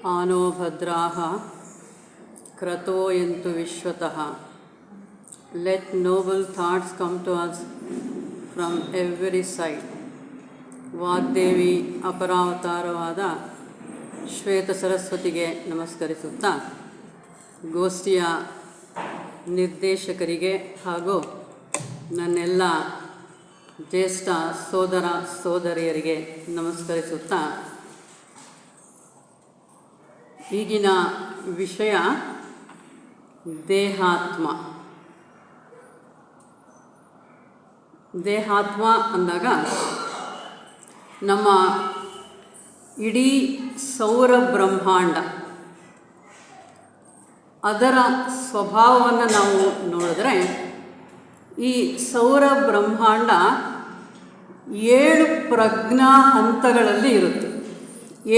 ಆನೋ ಭದ್ರಾಃ ಕ್ರತೋಯಂತು ವಿಶ್ವತಃ. Let noble thoughts come to us from every side. ವಾಗ್ದೇವಿ ಅಪರಾವತಾರವಾದ ಶ್ವೇತ ಸರಸ್ವತಿಗೆ ನಮಸ್ಕರಿಸುತ್ತಾ, ಗೋಷ್ಠಿಯ ನಿರ್ದೇಶಕರಿಗೆ ಹಾಗೂ ನನ್ನೆಲ್ಲ ಜ್ಯೇಷ್ಠ ಸೋದರ ಸೋದರಿಯರಿಗೆ ನಮಸ್ಕರಿಸುತ್ತಾ, ಈಗಿನ ವಿಷಯ ದೇಹಾತ್ಮ. ದೇಹಾತ್ಮ ಅಂದಾಗ ನಮ್ಮ ಇಡೀ ಸೌರ ಬ್ರಹ್ಮಾಂಡ, ಅದರ ಸ್ವಭಾವವನ್ನು ನಾವು ನೋಡಿದ್ರೆ, ಈ ಸೌರ ಬ್ರಹ್ಮಾಂಡ 7 ಪ್ರಜ್ಞಾ ಹಂತಗಳಲ್ಲಿ ಇರುತ್ತೆ.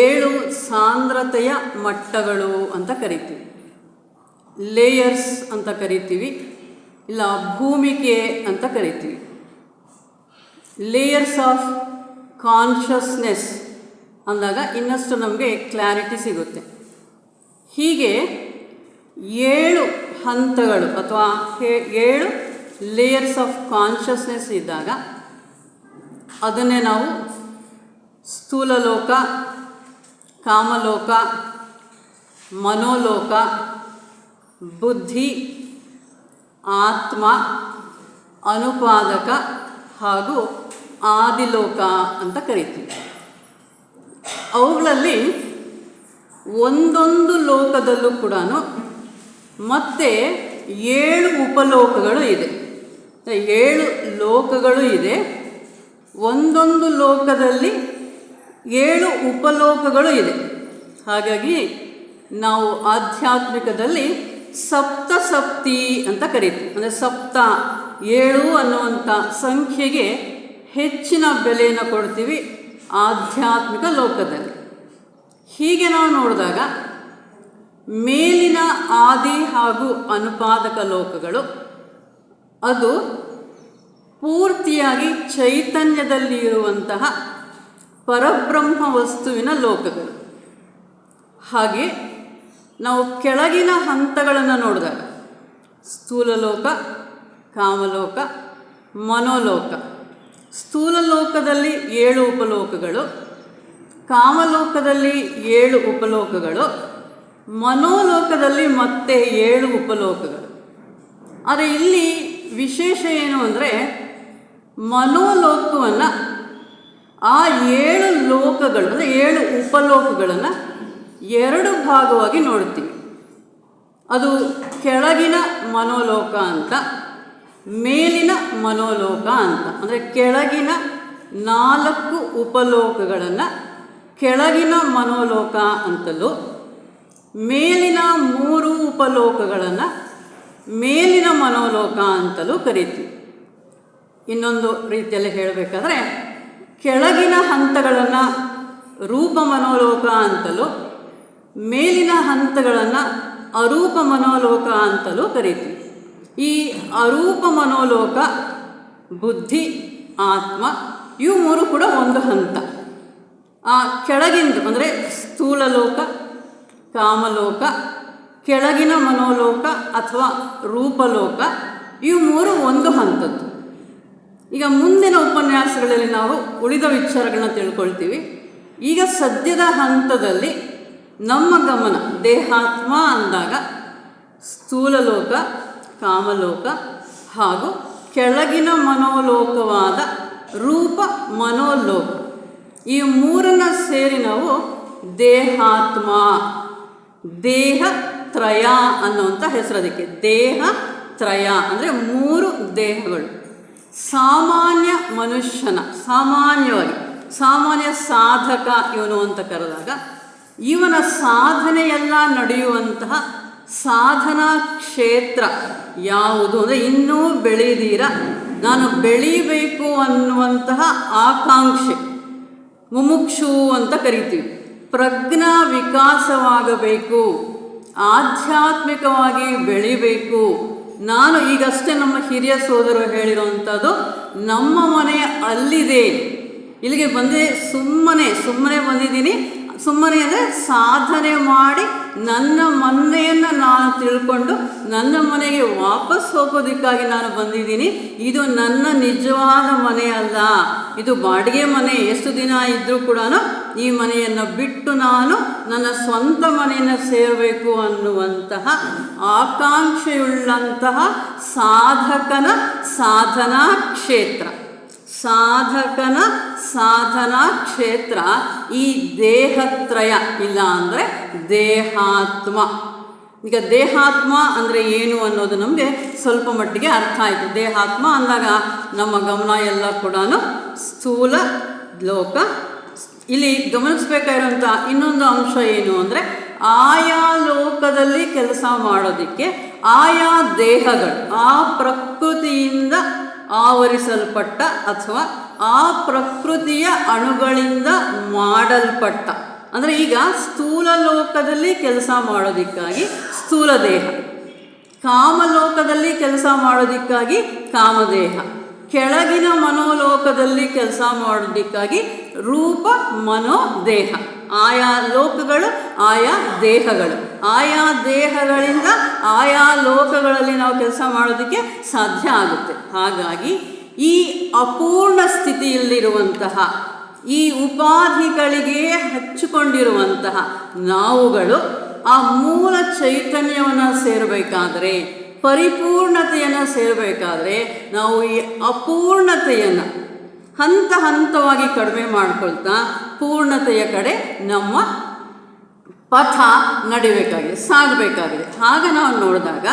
7 ಸಾಂದ್ರತೆಯ ಮಟ್ಟಗಳು ಅಂತ ಕರಿತೀವಿ, ಲೇಯರ್ಸ್ ಅಂತ ಕರಿತೀವಿ, ಇಲ್ಲ ಭೂಮಿಕೆ ಅಂತ ಕರಿತೀವಿ. ಲೇಯರ್ಸ್ ಆಫ್ ಕಾನ್ಷಿಯಸ್ನೆಸ್ ಅಂದಾಗ ಇನ್ನಷ್ಟು ನಮಗೆ ಕ್ಲಾರಿಟಿ ಸಿಗುತ್ತೆ. ಹೀಗೆ 7 ಹಂತಗಳು ಅಥವಾ 7 ಲೇಯರ್ಸ್ ಆಫ್ ಕಾನ್ಷಿಯಸ್ನೆಸ್ ಇದ್ದಾಗ ಅದನ್ನೇ ನಾವು ಸ್ಥೂಲ ಲೋಕ, ಕಾಮಲೋಕ, ಮನೋಲೋಕ, ಬುದ್ಧಿ, ಆತ್ಮ, ಅನುಪಾದಕ ಹಾಗೂ ಆದಿಲೋಕ ಅಂತ ಕರಿತೀವಿ. ಅವುಗಳಲ್ಲಿ ಒಂದೊಂದು ಲೋಕದಲ್ಲೂ ಕೂಡ ಮತ್ತೆ 7 ಉಪಲೋಕಗಳು ಇದೆ. 7 ಲೋಕಗಳು ಇದೆ. ಒಂದೊಂದು ಲೋಕದಲ್ಲಿ 7 ಉಪಲೋಕಗಳು ಇದೆ. ಹಾಗಾಗಿ ನಾವು ಆಧ್ಯಾತ್ಮಿಕದಲ್ಲಿ ಸಪ್ತಸಪ್ತಿ ಅಂತ ಕರಿತೀವಿ. ಅಂದರೆ 7 ಅನ್ನುವಂಥ ಸಂಖ್ಯೆಗೆ ಹೆಚ್ಚಿನ ಬೆಲೆಯನ್ನು ಕೊಡ್ತೀವಿ ಆಧ್ಯಾತ್ಮಿಕ ಲೋಕದಲ್ಲಿ. ಹೀಗೆ ನಾವು ನೋಡಿದಾಗ ಮೇಲಿನ ಆದಿ ಹಾಗೂ ಅನುಪಾದಕ ಲೋಕಗಳು ಅದು ಪೂರ್ತಿಯಾಗಿ ಚೈತನ್ಯದಲ್ಲಿ ಇರುವಂತಹ ಪರಬ್ರಹ್ಮ ವಸ್ತುವಿನ ಲೋಕಗಳು. ಹಾಗೆ ನಾವು ಕೆಳಗಿನ ಹಂತಗಳನ್ನು ನೋಡಿದಾಗ ಸ್ಥೂಲ ಲೋಕ, ಕಾಮಲೋಕ, ಮನೋಲೋಕ. ಸ್ಥೂಲ ಲೋಕದಲ್ಲಿ 7 ಉಪಲೋಕಗಳು, ಕಾಮಲೋಕದಲ್ಲಿ 7 ಉಪಲೋಕಗಳು, ಮನೋಲೋಕದಲ್ಲಿ ಮತ್ತೆ 7 ಉಪಲೋಕಗಳು. ಆದರೆ ಇಲ್ಲಿ ವಿಶೇಷ ಏನು ಅಂದರೆ, ಮನೋಲೋಕವನ್ನು ಆ 7 ಲೋಕಗಳು ಅಂದರೆ 7 ಉಪಲೋಕಗಳನ್ನು 2 ಭಾಗವಾಗಿ ನೋಡ್ತೀವಿ. ಅದು ಕೆಳಗಿನ ಮನೋಲೋಕ ಅಂತ, ಮೇಲಿನ ಮನೋಲೋಕ ಅಂತ. ಅಂದರೆ ಕೆಳಗಿನ 4 ಉಪಲೋಕಗಳನ್ನು ಕೆಳಗಿನ ಮನೋಲೋಕ ಅಂತಲೂ, ಮೇಲಿನ 3 ಉಪಲೋಕಗಳನ್ನು ಮೇಲಿನ ಮನೋಲೋಕ ಅಂತಲೂ ಕರಿತೀವಿ. ಇನ್ನೊಂದು ರೀತಿಯಲ್ಲಿ ಹೇಳಬೇಕಾದ್ರೆ, ಕೆಳಗಿನ ಹಂತಗಳನ್ನು ರೂಪ ಮನೋಲೋಕ ಅಂತಲೂ, ಮೇಲಿನ ಹಂತಗಳನ್ನು ಅರೂಪ ಮನೋಲೋಕ ಅಂತಲೂ ಕರಿತೀವಿ. ಈ ಅರೂಪ ಮನೋಲೋಕ, ಬುದ್ಧಿ, ಆತ್ಮ ಇವು 3 ಕೂಡ ಒಂದು ಹಂತ. ಆ ಕೆಳಗಿಂದು ಅಂದರೆ ಸ್ಥೂಲ ಲೋಕ, ಕಾಮಲೋಕ, ಕೆಳಗಿನ ಮನೋಲೋಕ ಅಥವಾ ರೂಪಲೋಕ ಇವು 3 ಒಂದು ಹಂತದ್ದು. ಈಗ ಮುಂದಿನ ಉಪನ್ಯಾಸಗಳಲ್ಲಿ ನಾವು ಉಳಿದ ವಿಚಾರಗಳನ್ನ ತಿಳ್ಕೊಳ್ತೀವಿ. ಈಗ ಸದ್ಯದ ಹಂತದಲ್ಲಿ ನಮ್ಮ ಗಮನ ದೇಹಾತ್ಮ ಅಂದಾಗ ಸ್ಥೂಲ ಲೋಕ, ಕಾಮಲೋಕ ಹಾಗೂ ಕೆಳಗಿನ ಮನೋಲೋಕವಾದ ರೂಪ ಮನೋಲೋಕ, ಈ 3ನ್ನ ಸೇರಿ ನಾವು ದೇಹಾತ್ಮ, ದೇಹ ತ್ರಯ ಅನ್ನುವಂಥ ಹೆಸರು ಅದಕ್ಕೆ. ದೇಹ ತ್ರಯ ಅಂದರೆ 3 ದೇಹಗಳು. ಸಾಮಾನ್ಯ ಮನುಷ್ಯನ ಸಾಮಾನ್ಯ ಸಾಧಕ ಇವನು ಅಂತ ಕರೆದಾಗ, ಇವನ ಸಾಧನೆಯೆಲ್ಲ ನಡೆಯುವಂತಹ ಸಾಧನಾ ಕ್ಷೇತ್ರ ಯಾವುದು ಅಂದರೆ, ಇನ್ನೂ ಬೆಳೆದೀರ, ನಾನು ಬೆಳೀಬೇಕು ಅನ್ನುವಂತಹ ಆಕಾಂಕ್ಷೆ, ಮುಮುಕ್ಷು ಅಂತ ಕರಿತೀವಿ. ಪ್ರಜ್ಞಾ ವಿಕಾಸವಾಗಬೇಕು, ಆಧ್ಯಾತ್ಮಿಕವಾಗಿ ಬೆಳಿಬೇಕು. ನಾನು ಈಗಷ್ಟೇ ನಮ್ಮ ಹಿರಿಯ ಸೋದರರು ಹೇಳಿರುವಂಥದ್ದು, ನಮ್ಮ ಮನೆ ಅಲ್ಲಿದೆ, ಇಲ್ಲಿಗೆ ಬಂದೆ ಸುಮ್ಮನೆ ಬಂದಿದ್ದೀನಿ, ಸುಮ್ಮನೆ ಅಂದರೆ ಸಾಧನೆ ಮಾಡಿ ನನ್ನ ಮನೆಯನ್ನು ನಾನು ತಿಳ್ಕೊಂಡು ನನ್ನ ಮನೆಗೆ ವಾಪಸ್ ಹೋಗೋದಕ್ಕಾಗಿ ನಾನು ಬಂದಿದ್ದೀನಿ. ಇದು ನನ್ನ ನಿಜವಾದ ಮನೆ ಅಲ್ಲ, ಇದು ಬಾಡಿಗೆ ಮನೆ. ಎಷ್ಟು ದಿನ ಇದ್ದರೂ ಕೂಡ ಈ ಮನೆಯನ್ನು ಬಿಟ್ಟು ನಾನು ನನ್ನ ಸ್ವಂತ ಮನೆಯನ್ನು ಸೇರಬೇಕು ಅನ್ನುವಂತಹ ಆಕಾಂಕ್ಷೆಯುಳ್ಳಂತಹ ಸಾಧಕನ ಸಾಧನಾ ಕ್ಷೇತ್ರ. ಸಾಧಕನ ಸಾಧನಾ ಕ್ಷೇತ್ರ ಈ ದೇಹತ್ರಯ, ಇಲ್ಲ ಅಂದರೆ ದೇಹಾತ್ಮ. ಈಗ ದೇಹಾತ್ಮ ಅಂದರೆ ಏನು ಅನ್ನೋದು ನಮಗೆ ಸ್ವಲ್ಪ ಮಟ್ಟಿಗೆ ಅರ್ಥ ಆಯಿತು. ದೇಹಾತ್ಮ ಅಂದಾಗ ನಮ್ಮ ಗಮನ ಎಲ್ಲ ಕೂಡ ಸ್ಥೂಲ ಲೋಕ. ಇಲ್ಲಿ ಗಮನಿಸಬೇಕಾಗಿರುವಂಥ ಇನ್ನೊಂದು ಅಂಶ ಏನು ಅಂದರೆ, ಆಯಾ ಲೋಕದಲ್ಲಿ ಕೆಲಸ ಮಾಡೋದಕ್ಕೆ ಆಯಾ ದೇಹಗಳು ಆ ಪ್ರಕೃತಿಯಿಂದ ಆವರಿಸಲ್ಪಟ್ಟ ಅಥವಾ ಆ ಪ್ರಕೃತಿಯ ಅಣುಗಳಿಂದ ಮಾಡಲ್ಪಟ್ಟ. ಅಂದರೆ ಈಗ ಸ್ಥೂಲ ಲೋಕದಲ್ಲಿ ಕೆಲಸ ಮಾಡೋದಕ್ಕಾಗಿ ಸ್ಥೂಲ ದೇಹ, ಕಾಮಲೋಕದಲ್ಲಿ ಕೆಲಸ ಮಾಡೋದಕ್ಕಾಗಿ ಕಾಮದೇಹ, ಕೆಳಗಿನ ಮನೋಲೋಕದಲ್ಲಿ ಕೆಲಸ ಮಾಡೋದಕ್ಕಾಗಿ ರೂಪ ಮನೋದೇಹ. ಆಯಾ ಲೋಕಗಳು ಆಯಾ ದೇಹಗಳು, ಆಯಾ ದೇಹಗಳಿಂದ ಆಯಾ ಲೋಕಗಳಲ್ಲಿ ನಾವು ಕೆಲಸ ಮಾಡೋದಕ್ಕೆ ಸಾಧ್ಯ ಆಗುತ್ತೆ. ಹಾಗಾಗಿ ಈ ಅಪೂರ್ಣ ಸ್ಥಿತಿಯಲ್ಲಿರುವಂತಹ ಈ ಉಪಾಧಿಗಳಿಗೆ ಹಚ್ಚಿಕೊಂಡಿರುವಂತಹ ನಾವುಗಳು ಆ ಮೂಲ ಚೈತನ್ಯವನ್ನು ಸೇರಬೇಕಾದರೆ, ಪರಿಪೂರ್ಣತೆಯನ್ನು ಸೇರಬೇಕಾದ್ರೆ ನಾವು ಈ ಅಪೂರ್ಣತೆಯನ್ನು ಹಂತ ಹಂತವಾಗಿ ಕಡಿಮೆ ಮಾಡಿಕೊಳ್ತಾ ಪೂರ್ಣತೆಯ ಕಡೆ ನಮ್ಮ ಪಥ ನಡಿಬೇಕಾಗಿದೆ, ಸಾಗಬೇಕಾಗಿದೆ. ಹಾಗೆ ನಾವು ನೋಡಿದಾಗ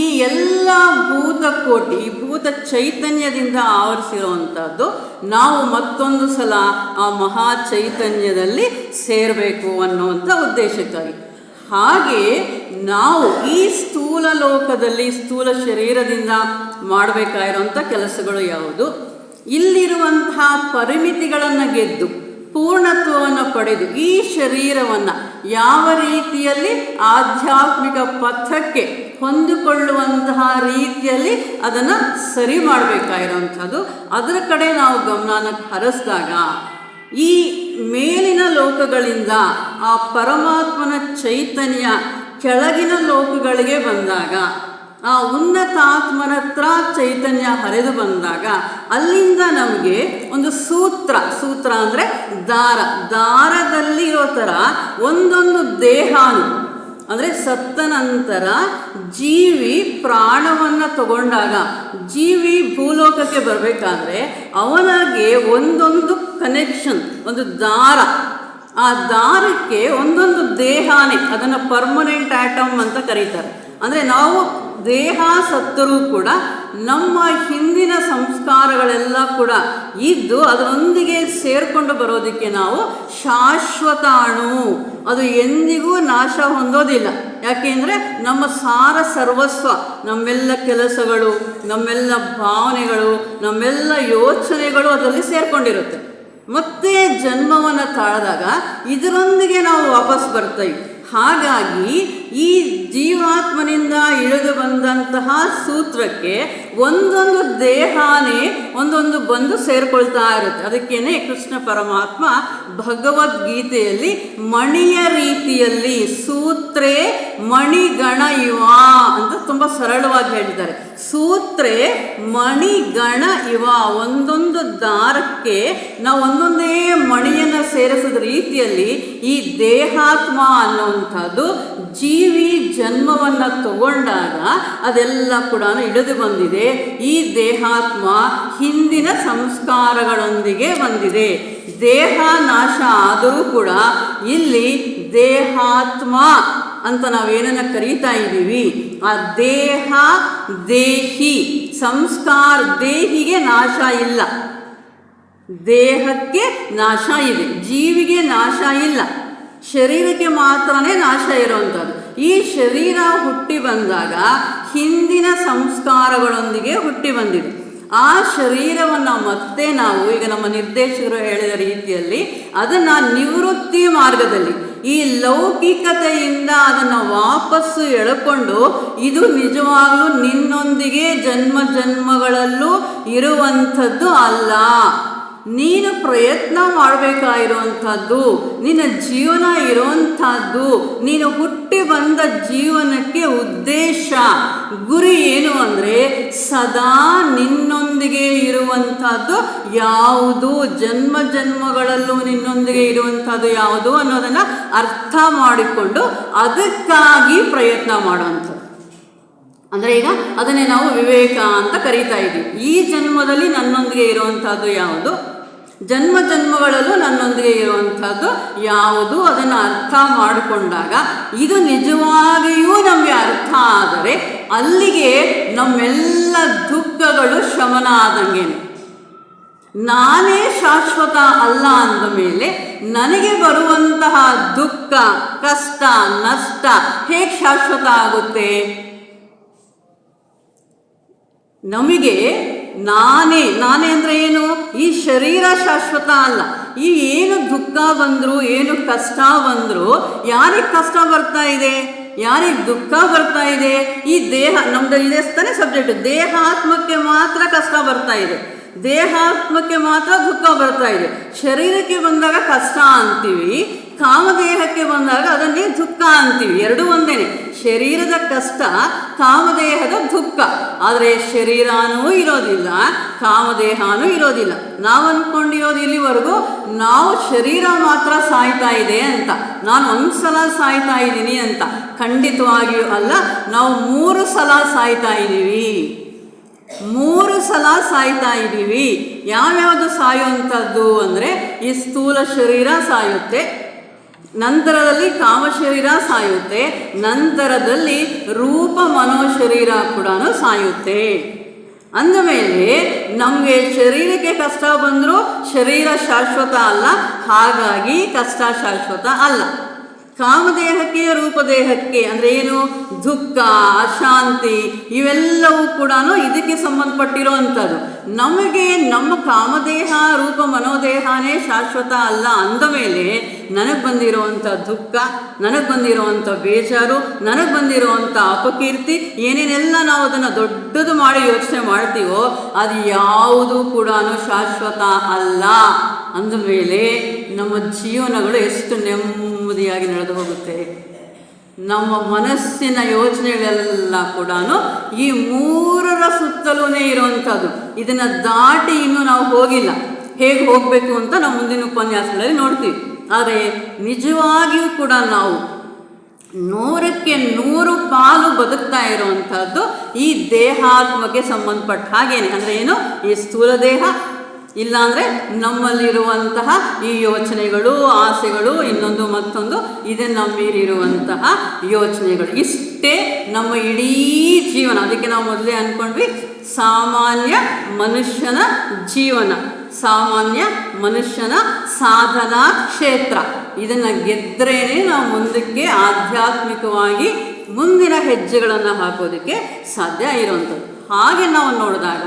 ಈ ಎಲ್ಲ ಭೂತಕೋಟಿ, ಈ ಭೂತ ಚೈತನ್ಯದಿಂದ ಆವರಿಸಿರುವಂಥದ್ದು ನಾವು ಮತ್ತೊಂದು ಸಲ ಆ ಮಹಾ ಚೈತನ್ಯದಲ್ಲಿ ಸೇರಬೇಕು ಅನ್ನುವಂಥ ಉದ್ದೇಶಕ್ಕಾಗಿ. ಹಾಗೆ ನಾವು ಈ ಸ್ಥೂಲ ಲೋಕದಲ್ಲಿ ಸ್ಥೂಲ ಶರೀರದಿಂದ ಮಾಡಬೇಕಾಗಿರುವಂಥ ಕೆಲಸಗಳು ಯಾವುದು, ಇಲ್ಲಿರುವಂತಹ ಪರಿಮಿತಿಗಳನ್ನು ಗೆದ್ದು ಪೂರ್ಣತ್ವವನ್ನು ಪಡೆದು ಈ ಶರೀರವನ್ನು ಯಾವ ರೀತಿಯಲ್ಲಿ ಆಧ್ಯಾತ್ಮಿಕ ಪಥಕ್ಕೆ ಹೊಂದಿಕೊಳ್ಳುವಂತಹ ರೀತಿಯಲ್ಲಿ ಅದನ್ನು ಸರಿ ಮಾಡಬೇಕಾಗಿರುವಂಥದ್ದು, ಅದರ ಕಡೆ ನಾವು ಗಮನ ಹರಿಸಿದಾಗ ಈ ಮೇಲಿನ ಲೋಕಗಳಿಂದ ಆ ಪರಮಾತ್ಮನ ಚೈತನ್ಯ ಕೆಳಗಿನ ಲೋಕಗಳಿಗೆ ಬಂದಾಗ, ಆ ಉನ್ನತಾತ್ಮನ ಹತ್ರ ಚೈತನ್ಯ ಹರಿದು ಬಂದಾಗ ಅಲ್ಲಿಂದ ನಮಗೆ ಒಂದು ಸೂತ್ರ ಅಂದರೆ ದಾರದಲ್ಲಿ ಇರೋ ಥರ ಒಂದೊಂದು ದೇಹಾನು, ಅಂದರೆ ಸತ್ತ ನಂತರ ಜೀವಿ ಪ್ರಾಣವನ್ನು ತಗೊಂಡಾಗ ಜೀವಿ ಭೂಲೋಕಕ್ಕೆ ಬರಬೇಕಾದ್ರೆ ಅವನಿಗೆ ಒಂದೊಂದು ಕನೆಕ್ಷನ್, ಒಂದು ದಾರ, ಆ ದಾರಕ್ಕೆ ಒಂದೊಂದು ದೇಹಾನೇ, ಅದನ್ನು ಪರ್ಮನೆಂಟ್ ಆಟಮ್ ಅಂತ ಕರೀತಾರೆ. ಅಂದರೆ ನಾವು ದೇಹ ಸತ್ತರೂ ಕೂಡ ನಮ್ಮ ಹಿಂದಿನ ಸಂಸ್ಕಾರಗಳೆಲ್ಲ ಕೂಡ ಇದ್ದು ಅದರೊಂದಿಗೆ ಸೇರಿಕೊಂಡು ಬರೋದಕ್ಕೆ ನಾವು ಶಾಶ್ವತ ಅಣು, ಅದು ಎಂದಿಗೂ ನಾಶ ಹೊಂದೋದಿಲ್ಲ. ಯಾಕೆಂದರೆ ನಮ್ಮ ಸಾರ ಸರ್ವಸ್ವ, ನಮ್ಮೆಲ್ಲ ಕೆಲಸಗಳು, ನಮ್ಮೆಲ್ಲ ಭಾವನೆಗಳು, ನಮ್ಮೆಲ್ಲ ಯೋಚನೆಗಳು ಅದರಲ್ಲಿ ಸೇರಿಕೊಂಡಿರುತ್ತೆ. ಮತ್ತೆ ಜನ್ಮವನ್ನು ತಾಳಿದಾಗ ಇದರೊಂದಿಗೆ ನಾವು ವಾಪಸ್ ಬರ್ತೇವೆ. ಹಾಗಾಗಿ ಈ ಜೀವಾತ್ಮನಿಂದ ಇಳಿದು ಬಂದಂತಹ ಸೂತ್ರಕ್ಕೆ ಒಂದೊಂದು ದೇಹಾನೇ ಒಂದೊಂದು ಬಂದು ಸೇರಿಕೊಳ್ತಾ ಇರುತ್ತೆ. ಅದಕ್ಕೇನೆ ಕೃಷ್ಣ ಪರಮಾತ್ಮ ಭಗವದ್ಗೀತೆಯಲ್ಲಿ ಮಣಿಯ ರೀತಿಯಲ್ಲಿ ಸೂತ್ರೇ ಮಣಿಗಣ ಇವ ಅಂತ ತುಂಬ ಸರಳವಾಗಿ ಹೇಳಿದ್ದಾರೆ. ಸೂತ್ರೇ ಮಣಿಗಣ ಇವ, ಒಂದೊಂದು ದಾರಕ್ಕೆ ನಾವು ಒಂದೊಂದೇ ಮಣಿಯನ್ನು ಸೇರಿಸಿದ ರೀತಿಯಲ್ಲಿ ಈ ದೇಹಾತ್ಮ ಅನ್ನುವಂಥದ್ದು ಜೀವಿ ಜನ್ಮವನ್ನು ತಗೊಂಡಾಗ ಅದೆಲ್ಲ ಕೂಡ ಇಳಿದು ಬಂದಿದೆ. ಈ ದೇಹಾತ್ಮ ಹಿಂದಿನ ಸಂಸ್ಕಾರಗಳೊಂದಿಗೆ ಬಂದಿದೆ. ದೇಹ ನಾಶ ಆದರೂ ಕೂಡ ಇಲ್ಲಿ ದೇಹಾತ್ಮ ಅಂತ ನಾವೇನನ್ನು ಕರೀತಾ ಇದ್ದೀವಿ, ಆ ದೇಹ ದೇಹಿ ಸಂಸ್ಕಾರ, ದೇಹಿಗೆ ನಾಶ ಇಲ್ಲ, ದೇಹಕ್ಕೆ ನಾಶ ಇದೆ, ಜೀವಿಗೆ ನಾಶ ಇಲ್ಲ, ಶರೀರಕ್ಕೆ ಮಾತ್ರನೇ ನಾಶ ಇರುವಂಥದ್ದು. ಈ ಶರೀರ ಹುಟ್ಟಿ ಬಂದಾಗ ಹಿಂದಿನ ಸಂಸ್ಕಾರಗಳೊಂದಿಗೆ ಹುಟ್ಟಿ ಬಂದಿದೆ. ಆ ಶರೀರವನ್ನು ಮತ್ತೆ ನಾವು ಈಗ ನಮ್ಮ ನಿರ್ದೇಶಕರು ಹೇಳಿದ ರೀತಿಯಲ್ಲಿ ಅದನ್ನು ನಿವೃತ್ತಿ ಮಾರ್ಗದಲ್ಲಿ ಈ ಲೌಕಿಕತೆಯಿಂದ ಅದನ್ನು ವಾಪಸ್ಸು ಎಳ್ಕೊಂಡು ಇದು ನಿಜವಾಗಲೂ ನಿನ್ನೊಂದಿಗೆ ಜನ್ಮ ಜನ್ಮಗಳಲ್ಲೂ ಇರುವಂಥದ್ದು ಅಲ್ಲ, ನೀನು ಪ್ರಯತ್ನ ಮಾಡಬೇಕಾಗಿರುವಂಥದ್ದು, ನಿನ್ನ ಜೀವನ ಇರುವಂಥದ್ದು, ನೀನು ಹುಟ್ಟಿ ಬಂದ ಜೀವನಕ್ಕೆ ಉದ್ದೇಶ ಗುರಿ ಏನು ಅಂದರೆ ಸದಾ ನಿನ್ನೊಂದಿಗೆ ಇರುವಂಥದ್ದು ಯಾವುದು, ಜನ್ಮ ಜನ್ಮಗಳಲ್ಲೂ ನಿನ್ನೊಂದಿಗೆ ಇರುವಂಥದ್ದು ಯಾವುದು ಅನ್ನೋದನ್ನು ಅರ್ಥ ಮಾಡಿಕೊಂಡು ಅದಕ್ಕಾಗಿ ಪ್ರಯತ್ನ ಮಾಡುವಂಥದ್ದು. ಅಂದರೆ ಈಗ ಅದನ್ನೇ ನಾವು ವಿವೇಕ ಅಂತ ಕರೀತಾ ಇದ್ದೀವಿ. ಈ ಜನ್ಮದಲ್ಲಿ ನನ್ನೊಂದಿಗೆ ಇರುವಂಥದ್ದು ಯಾವುದು, ಜನ್ಮ ಜನ್ಮಗಳಲ್ಲೂ ನನ್ನೊಂದಿಗೆ ಇರುವಂಥದ್ದು ಯಾವುದು, ಅದನ್ನು ಅರ್ಥ ಮಾಡಿಕೊಂಡಾಗ ಇದು ನಿಜವಾಗಿಯೂ ನಮಗೆ ಅರ್ಥ ಆದರೆ ಅಲ್ಲಿಗೆ ನಮ್ಮೆಲ್ಲ ದುಃಖಗಳು ಶಮನ ಆದಂಗೆನೆ. ನಾನೇ ಶಾಶ್ವತ ಅಲ್ಲ ಅಂದ ಮೇಲೆ ನನಗೆ ಬರುವಂತಹ ದುಃಖ, ಕಷ್ಟ, ನಷ್ಟ ಹೇಗೆ ಶಾಶ್ವತ ಆಗುತ್ತೆ? ನಮಗೆ ನಾನೇ ಅಂದರೆ ಏನು? ಈ ಶರೀರ ಶಾಶ್ವತ ಅಲ್ಲ. ಈ ಏನು ದುಃಖ ಬಂದರೂ, ಏನು ಕಷ್ಟ ಬಂದರೂ, ಯಾರಿಗೆ ಕಷ್ಟ ಬರ್ತಾ ಇದೆ, ಯಾರಿಗೆ ದುಃಖ ಬರ್ತಾ ಇದೆ? ಈ ದೇಹ ನಮ್ದು ಇದೆ ತಾನೇ ಸಬ್ಜೆಕ್ಟ್. ದೇಹಾತ್ಮಕ್ಕೆ ಮಾತ್ರ ಕಷ್ಟ ಬರ್ತಾ ಇದೆ, ದೇಹಾತ್ಮಕ್ಕೆ ಮಾತ್ರ ದುಃಖ ಬರ್ತಾ ಇದೆ. ಶರೀರಕ್ಕೆ ಬಂದಾಗ ಕಷ್ಟ ಅಂತೀವಿ, ಕಾಮದೇಹಕ್ಕೆ ಬಂದಾಗ ಅದನ್ನೇ ದುಃಖ ಅಂತೀವಿ. ಎರಡೂ ಒಂದೇನೆ, ಶರೀರದ ಕಷ್ಟ, ಕಾಮದೇಹದ ದುಃಖ. ಆದರೆ ಶರೀರನೂ ಇರೋದಿಲ್ಲ, ಕಾಮದೇಹನೂ ಇರೋದಿಲ್ಲ. ನಾವು ಅಂದ್ಕೊಂಡಿರೋದು ಇಲ್ಲಿವರೆಗೂ ನಾವು ಶರೀರ ಮಾತ್ರ ಸಾಯ್ತಾ ಇದೆ ಅಂತ, ನಾನು ಒಂದು ಸಲ ಸಾಯ್ತಾ ಇದ್ದೀನಿ ಅಂತ. ಖಂಡಿತವಾಗಿಯೂ ಅಲ್ಲ, ನಾವು 3 ಸಲ ಸಾಯ್ತಾ ಇದ್ದೀವಿ, 3 ಸಲ ಸಾಯ್ತಾ ಇದ್ದೀವಿ. ಯಾವ್ಯಾವುದು ಸಾಯುವಂಥದ್ದು ಅಂದರೆ ಈ ಸ್ಥೂಲ ಶರೀರ ಸಾಯುತ್ತೆ, ನಂತರದಲ್ಲಿ ಕಾಮ ಶರೀರ ಸಾಯುತ್ತೆ, ನಂತರದಲ್ಲಿ ರೂಪ ಮನೋಶರೀರ ಕೂಡ ಸಾಯುತ್ತೆ. ಅಂದಮೇಲೆ ನಮಗೆ ಶರೀರಕ್ಕೆ ಕಷ್ಟ ಬಂದರೂ ಶರೀರ ಶಾಶ್ವತ ಅಲ್ಲ, ಹಾಗಾಗಿ ಕಷ್ಟ ಶಾಶ್ವತ ಅಲ್ಲ. ಕಾಮದೇಹಕ್ಕೆ, ರೂಪದೇಹಕ್ಕೆ ಅಂದರೆ ಏನು? ದುಃಖ, ಅಶಾಂತಿ ಇವೆಲ್ಲವೂ ಕೂಡ ಇದಕ್ಕೆ ಸಂಬಂಧಪಟ್ಟಿರೋವಂಥದ್ದು. ನಮಗೆ ನಮ್ಮ ಕಾಮದೇಹ, ರೂಪ ಮನೋದೇಹನೇ ಶಾಶ್ವತ ಅಲ್ಲ ಅಂದ ಮೇಲೆ ನನಗೆ ಬಂದಿರುವಂಥ ದುಃಖ, ನನಗೆ ಬಂದಿರುವಂಥ ಬೇಜಾರು, ನನಗೆ ಬಂದಿರುವಂಥ ಅಪಕೀರ್ತಿ, ಏನೇನೆಲ್ಲ ನಾವು ಅದನ್ನು ದೊಡ್ಡದು ಮಾಡಿ ಯೋಚನೆ ಮಾಡ್ತೀವೋ ಅದು ಯಾವುದೂ ಕೂಡ ಶಾಶ್ವತ ಅಲ್ಲ. ಅಂದಮೇಲೆ ನಮ್ಮ ಜೀವನಗಳು ಎಷ್ಟು ನೆಮ್ಮದಿಯಾಗಿ ನಡೆದು ಹೋಗುತ್ತೆ. ನಮ್ಮ ಮನಸ್ಸಿನ ಯೋಚನೆಗಳೆಲ್ಲ ಕೂಡ ಈ 3ರ ಸುತ್ತಲೂ ಇರುವಂಥದ್ದು. ಇದನ್ನು ದಾಟಿ ಇನ್ನೂ ನಾವು ಹೋಗಿಲ್ಲ. ಹೇಗೆ ಹೋಗಬೇಕು ಅಂತ ನಾವು ಮುಂದಿನ ಉಪನ್ಯಾಸಗಳಲ್ಲಿ ನೋಡ್ತೀವಿ. ಆದರೆ ನಿಜವಾಗಿಯೂ ಕೂಡ ನಾವು 100ಕ್ಕೆ 100 ಪಾಲು ಬದುಕ್ತಾ ಇರುವಂಥದ್ದು ಈ ದೇಹಾತ್ಮಕ್ಕೆ ಸಂಬಂಧಪಟ್ಟ ಹಾಗೇನೆ. ಅಂದರೆ ಏನು? ಈ ಸ್ಥೂಲ ದೇಹ, ಇಲ್ಲಾಂದರೆ ನಮ್ಮಲ್ಲಿರುವಂತಹ ಈ ಯೋಚನೆಗಳು, ಆಸೆಗಳು, ಇನ್ನೊಂದು ಮತ್ತೊಂದು, ಇದನ್ನು ಮೀರಿರುವಂತಹ ಯೋಚನೆಗಳು. ಇಷ್ಟೇ ನಮ್ಮ ಇಡೀ ಜೀವನ. ಅದಕ್ಕೆ ನಾವು ಮೊದಲೇ ಅಂದ್ಕೊಂಡ್ವಿ, ಸಾಮಾನ್ಯ ಮನುಷ್ಯನ ಜೀವನ, ಸಾಮಾನ್ಯ ಮನುಷ್ಯನ ಸಾಧನಾ ಕ್ಷೇತ್ರ. ಇದನ್ನು ಗೆದ್ರೇನೆ ನಾವು ಮುಂದಕ್ಕೆ ಆಧ್ಯಾತ್ಮಿಕವಾಗಿ ಮುಂದಿನ ಹೆಜ್ಜೆಗಳನ್ನು ಹಾಕೋದಕ್ಕೆ ಸಾಧ್ಯ ಇರುವಂಥದ್ದು. ಹಾಗೆ ನಾವು ನೋಡಿದಾಗ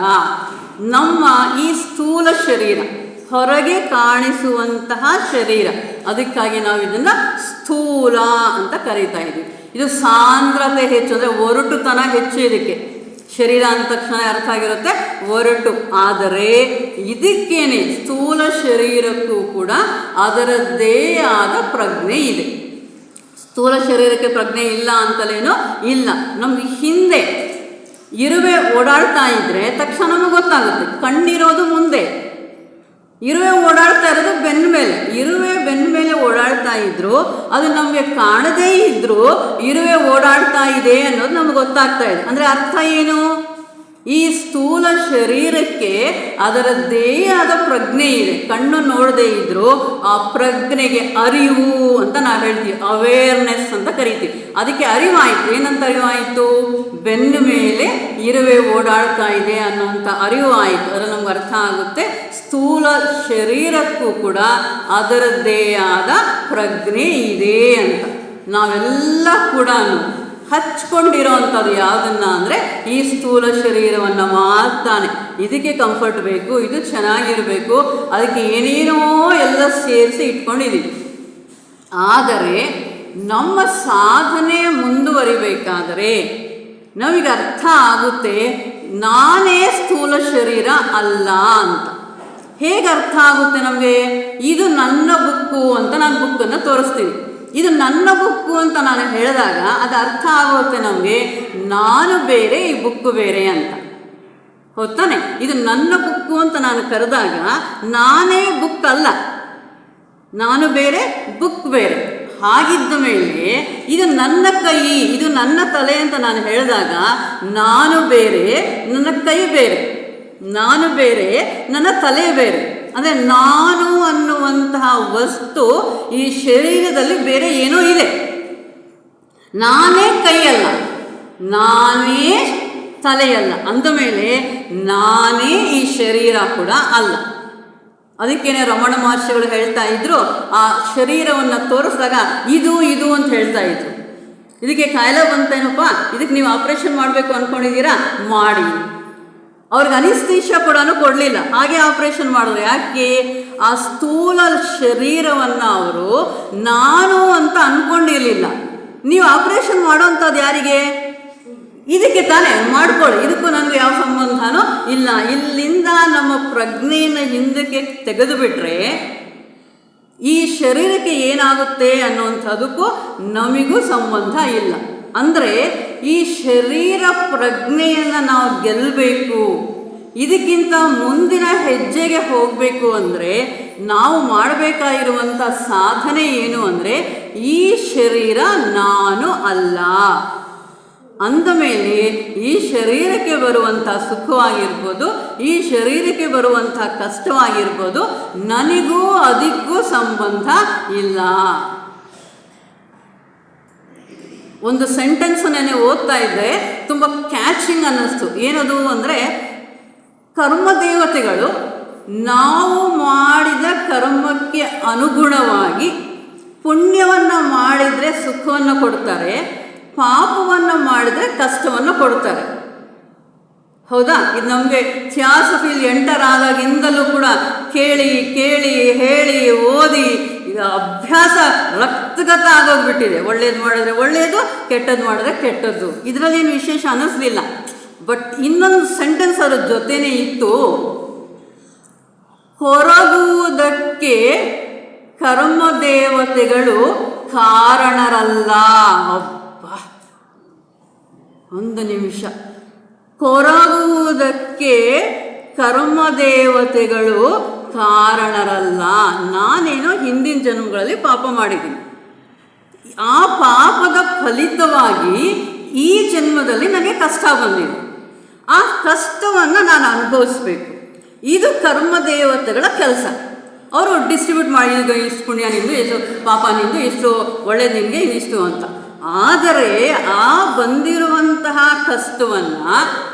ನಮ್ಮ ಈ ಸ್ಥೂಲ ಶರೀರ, ಹೊರಗೆ ಕಾಣಿಸುವಂತಹ ಶರೀರ, ಅದಕ್ಕಾಗಿ ನಾವು ಇದನ್ನು ಸ್ಥೂಲ ಅಂತ ಕರೀತಾ ಇದ್ದೀವಿ. ಇದು ಸಾಂದ್ರತೆ ಹೆಚ್ಚು, ಅಂದರೆ ಒರಟುತನ ಹೆಚ್ಚು. ಇದಕ್ಕೆ ಶರೀರ ಅಂದ ತಕ್ಷಣ ಅರ್ಥ ಆಗಿರುತ್ತೆ ಒರಟು. ಆದರೆ ಇದಕ್ಕೇನೆ ಸ್ಥೂಲ ಶರೀರಕ್ಕೂ ಕೂಡ ಅದರದ್ದೇ ಆದ ಪ್ರಜ್ಞೆ ಇದೆ. ಸ್ಥೂಲ ಶರೀರಕ್ಕೆ ಪ್ರಜ್ಞೆ ಇಲ್ಲ ಅಂತಲೇನೋ ಇಲ್ಲ. ನಮ್ಗೆ ಹಿಂದೆ ಇರುವೆ ಓಡಾಡ್ತಾ ಇದ್ದರೆ ತಕ್ಷಣ ನಮಗೆ ಗೊತ್ತಾಗುತ್ತೆ. ಕಣ್ಣಿರೋದು ಮುಂದೆ, ಇರುವೆ ಓಡಾಡ್ತಾ ಇರೋದು ಬೆನ್ನ ಮೇಲೆ. ಇರುವೆ ಬೆನ್ನ ಮೇಲೆ ಓಡಾಡ್ತಾ ಇದ್ರು, ಅದು ನಮಗೆ ಕಾಣದೇ ಇದ್ದರೂ ಇರುವೆ ಓಡಾಡ್ತಾ ಇದೆ ಅನ್ನೋದು ನಮ್ಗೆ ಗೊತ್ತಾಗ್ತಾ ಇದೆ. ಅಂದರೆ ಅರ್ಥ ಏನು? ಈ ಸ್ಥೂಲ ಶರೀರಕ್ಕೆ ಅದರದ್ದೇ ಆದ ಪ್ರಜ್ಞೆ ಇದೆ. ಕಣ್ಣು ನೋಡದೇ ಇದ್ದರೂ ಆ ಪ್ರಜ್ಞೆಗೆ ಅರಿವು ಅಂತ ನಾವು ಹೇಳ್ತೀವಿ, ಅವೇರ್ನೆಸ್ ಅಂತ ಕರಿತೀವಿ. ಅದಕ್ಕೆ ಅರಿವಾಯಿತು. ಏನಂತ ಅರಿವಾಯಿತು? ಬೆನ್ನ ಮೇಲೆ ಇರುವೆ ಓಡಾಡ್ತಾ ಇದೆ ಅನ್ನೋಂಥ ಅರಿವು ಆಯಿತು. ಅದರಲ್ಲಿ ನಮ್ಗೆ ಅರ್ಥ ಆಗುತ್ತೆ, ಸ್ಥೂಲ ಶರೀರಕ್ಕೂ ಕೂಡ ಅದರದ್ದೇ ಆದ ಪ್ರಜ್ಞೆ ಇದೆ ಅಂತ. ನಾವೆಲ್ಲ ಕೂಡ ಹಚ್ಕೊಂಡಿರೋವಂಥದ್ದು ಯಾವುದನ್ನು ಅಂದರೆ ಈ ಸ್ಥೂಲ ಶರೀರವನ್ನು ಮಾತಾನೆ. ಇದಕ್ಕೆ ಕಂಫರ್ಟ್ ಬೇಕು, ಇದು ಚೆನ್ನಾಗಿರಬೇಕು, ಅದಕ್ಕೆ ಏನೇನೋ ಎಲ್ಲ ಸೇರಿಸಿ ಇಟ್ಕೊಂಡಿದ್ದೀವಿ. ಆದರೆ ನಮ್ಮ ಸಾಧನೆ ಮುಂದುವರಿಬೇಕಾದರೆ ನಮಗೆ ಅರ್ಥ ಆಗುತ್ತೆ, ನಾನೇ ಸ್ಥೂಲ ಶರೀರ ಅಲ್ಲ ಅಂತ. ಹೇಗೆ ಅರ್ಥ ಆಗುತ್ತೆ ನಮಗೆ? ಇದು ನನ್ನ ಬುಕ್ಕು ಅಂತ ನಾನು ಬುಕ್ಕನ್ನು ತೋರಿಸ್ತೀನಿ. ಇದು ನನ್ನ ಬುಕ್ಕು ಅಂತ ನಾನು ಹೇಳಿದಾಗ ಅದು ಅರ್ಥ ಆಗುತ್ತೆ ನಮಗೆ, ನಾನು ಬೇರೆ ಈ ಬುಕ್ಕು ಬೇರೆ ಅಂತ. ಗೊತ್ತಾನೆ? ಇದು ನನ್ನ ಬುಕ್ಕು ಅಂತ ನಾನು ಕರೆದಾಗ ನಾನೇ ಬುಕ್ ಅಲ್ಲ, ನಾನು ಬೇರೆ ಬುಕ್ ಬೇರೆ. ಹಾಗಿದ್ದ ಮೇಲೆ ಇದು ನನ್ನ ಕೈ, ಇದು ನನ್ನ ತಲೆ ಅಂತ ನಾನು ಹೇಳಿದಾಗ ನಾನು ಬೇರೆ, ನನ್ನ ಕೈ ಬೇರೆ, ನಾನು ಬೇರೆ, ನನ್ನ ತಲೆ ಬೇರೆ. ಅಂದರೆ ನಾನು ಅನ್ನುವಂತಹ ವಸ್ತು ಈ ಶರೀರದಲ್ಲಿ ಬೇರೆ ಏನೋ ಇದೆ. ನಾನೇ ಕೈಯಲ್ಲ, ನಾನೇ ತಲೆಯಲ್ಲ, ಅಂದಮೇಲೆ ನಾನೇ ಈ ಶರೀರ ಕೂಡ ಅಲ್ಲ. ಅದಕ್ಕೇನೆ ರಮಣ ಮಹರ್ಷಿಗಳು ಹೇಳ್ತಾ ಇದ್ರು, ಆ ಶರೀರವನ್ನು ತೋರಿಸಿದಾಗ ಇದು ಇದು ಅಂತ ಹೇಳ್ತಾ ಇದ್ರು. ಇದಕ್ಕೆ ಕಾಯಿಲೆ ಬಂತೇನಪ್ಪ, ಇದಕ್ಕೆ ನೀವು ಆಪ್ರೇಷನ್ ಮಾಡಬೇಕು ಅಂದ್ಕೊಂಡಿದ್ದೀರಾ, ಮಾಡಿ. ಅವ್ರಿಗೆ ಅನಿಸ್ತೇಷ ಕೂಡ ಕೊಡಲಿಲ್ಲ, ಹಾಗೆ ಆಪ್ರೇಷನ್ ಮಾಡಿದ್ರು. ಯಾಕೆ? ಆ ಸ್ಥೂಲ ಶರೀರವನ್ನು ಅವರು ನಾನು ಅಂತ ಅಂದ್ಕೊಂಡಿರಲಿಲ್ಲ. ನೀವು ಆಪ್ರೇಷನ್ ಮಾಡೋವಂಥದ್ದು ಯಾರಿಗೆ? ಇದಕ್ಕೆ ತಾನೇ ಮಾಡ್ಕೊಳ್ಳಿ, ಇದಕ್ಕೂ ನನಗೆ ಯಾವ ಸಂಬಂಧನೂ ಇಲ್ಲ. ಇಲ್ಲಿಂದ ನಮ್ಮ ಪ್ರಜ್ಞೆಯನ್ನು ಹಿಂದಕ್ಕೆ ತೆಗೆದು ಬಿಟ್ಟರೆ ಈ ಶರೀರಕ್ಕೆ ಏನಾಗುತ್ತೆ ಅನ್ನುವಂಥದ್ದಕ್ಕೂ ನಮಗೂ ಸಂಬಂಧ ಇಲ್ಲ. ಅಂದರೆ ಈ ಶರೀರ ಪ್ರಜ್ಞೆಯನ್ನು ನಾವು ಗೆಲ್ಲಬೇಕು, ಇದಕ್ಕಿಂತ ಮುಂದಿನ ಹೆಜ್ಜೆಗೆ ಹೋಗಬೇಕು ಅಂದರೆ ನಾವು ಮಾಡಬೇಕಾಗಿರುವಂಥ ಸಾಧನೆ ಏನು ಅಂದರೆ ಈ ಶರೀರ ನಾನು ಅಲ್ಲ ಅಂದಮೇಲೆ ಈ ಶರೀರಕ್ಕೆ ಬರುವಂಥ ಸುಖವಾಗಿರ್ಬೋದು, ಈ ಶರೀರಕ್ಕೆ ಬರುವಂಥ ಕಷ್ಟವಾಗಿರ್ಬೋದು, ನನಗೂ ಅದಕ್ಕೂ ಸಂಬಂಧ ಇಲ್ಲ. ಒಂದು ಸೆಂಟೆನ್ಸ್ ನೆನೆ ಓದ್ತಾ ಇದ್ದೆ, ತುಂಬ ಕ್ಯಾಚಿಂಗ್ ಅನ್ನಿಸ್ತು. ಏನದು ಅಂದರೆ, ಕರ್ಮದೇವತೆಗಳು ನಾವು ಮಾಡಿದ ಕರ್ಮಕ್ಕೆ ಅನುಗುಣವಾಗಿ ಪುಣ್ಯವನ್ನು ಮಾಡಿದರೆ ಸುಖವನ್ನು ಕೊಡ್ತಾರೆ, ಪಾಪವನ್ನು ಮಾಡಿದರೆ ಕಷ್ಟವನ್ನು ಕೊಡ್ತಾರೆ. ಹೌದಾ? ಇದು ನಮಗೆ ಥಿಯಾಸಫಿಲ್ ಎಂಟರ್ ಆದಾಗಿಂದಲೂ ಕೂಡ ಕೇಳಿ ಕೇಳಿ ಹೇಳಿ ಓದಿ ಈಗ ಅಭ್ಯಾಸ ರಕ್ತಗತ ಆಗೋಗ್ಬಿಟ್ಟಿದೆ. ಒಳ್ಳೇದು ಮಾಡಿದ್ರೆ ಒಳ್ಳೆಯದು, ಕೆಟ್ಟದ್ದು ಮಾಡಿದ್ರೆ ಕೆಟ್ಟದ್ದು. ಇದರಲ್ಲೇನು ವಿಶೇಷ ಅನ್ನಿಸ್ಲಿಲ್ಲ. ಬಟ್ ಇನ್ನೊಂದು ಸೆಂಟೆನ್ಸ್ ಅದರ ಜೊತೆನೇ ಇತ್ತು, ಕೊರಗುವುದಕ್ಕೆ ಕರ್ಮದೇವತೆಗಳು ಕಾರಣರಲ್ಲ. ಒಂದು ನಿಮಿಷ. ಕೊರಗುವುದಕ್ಕೆ ಕರ್ಮದೇವತೆಗಳು ಕಾರಣರಲ್ಲ. ನಾನೇನೋ ಹಿಂದಿನ ಜನ್ಮಗಳಲ್ಲಿ ಪಾಪ ಮಾಡಿದ್ದೀನಿ, ಆ ಪಾಪದ ಫಲಿತವಾಗಿ ಈ ಜನ್ಮದಲ್ಲಿ ನನಗೆ ಕಷ್ಟ ಬಂದಿದೆ, ಆ ಕಷ್ಟವನ್ನು ನಾನು ಅನುಭವಿಸ್ಬೇಕು. ಇದು ಕರ್ಮದೇವತೆಗಳ ಕೆಲಸ. ಅವರು ಡಿಸ್ಟ್ರಿಬ್ಯೂಟ್ ಮಾಡಿ, ಈಗ ಇಷ್ಟು ಪುಣ್ಯ ನಿಂದು, ಎಷ್ಟು ಪಾಪ ನಿಂದು, ಎಷ್ಟು ಒಳ್ಳೆಯದು ನಿನಗೆ, ಇದಿಷ್ಟು ಅಂತ. ಆದರೆ ಆ ಬಂದಿರುವಂತಹ ಕಷ್ಟವನ್ನು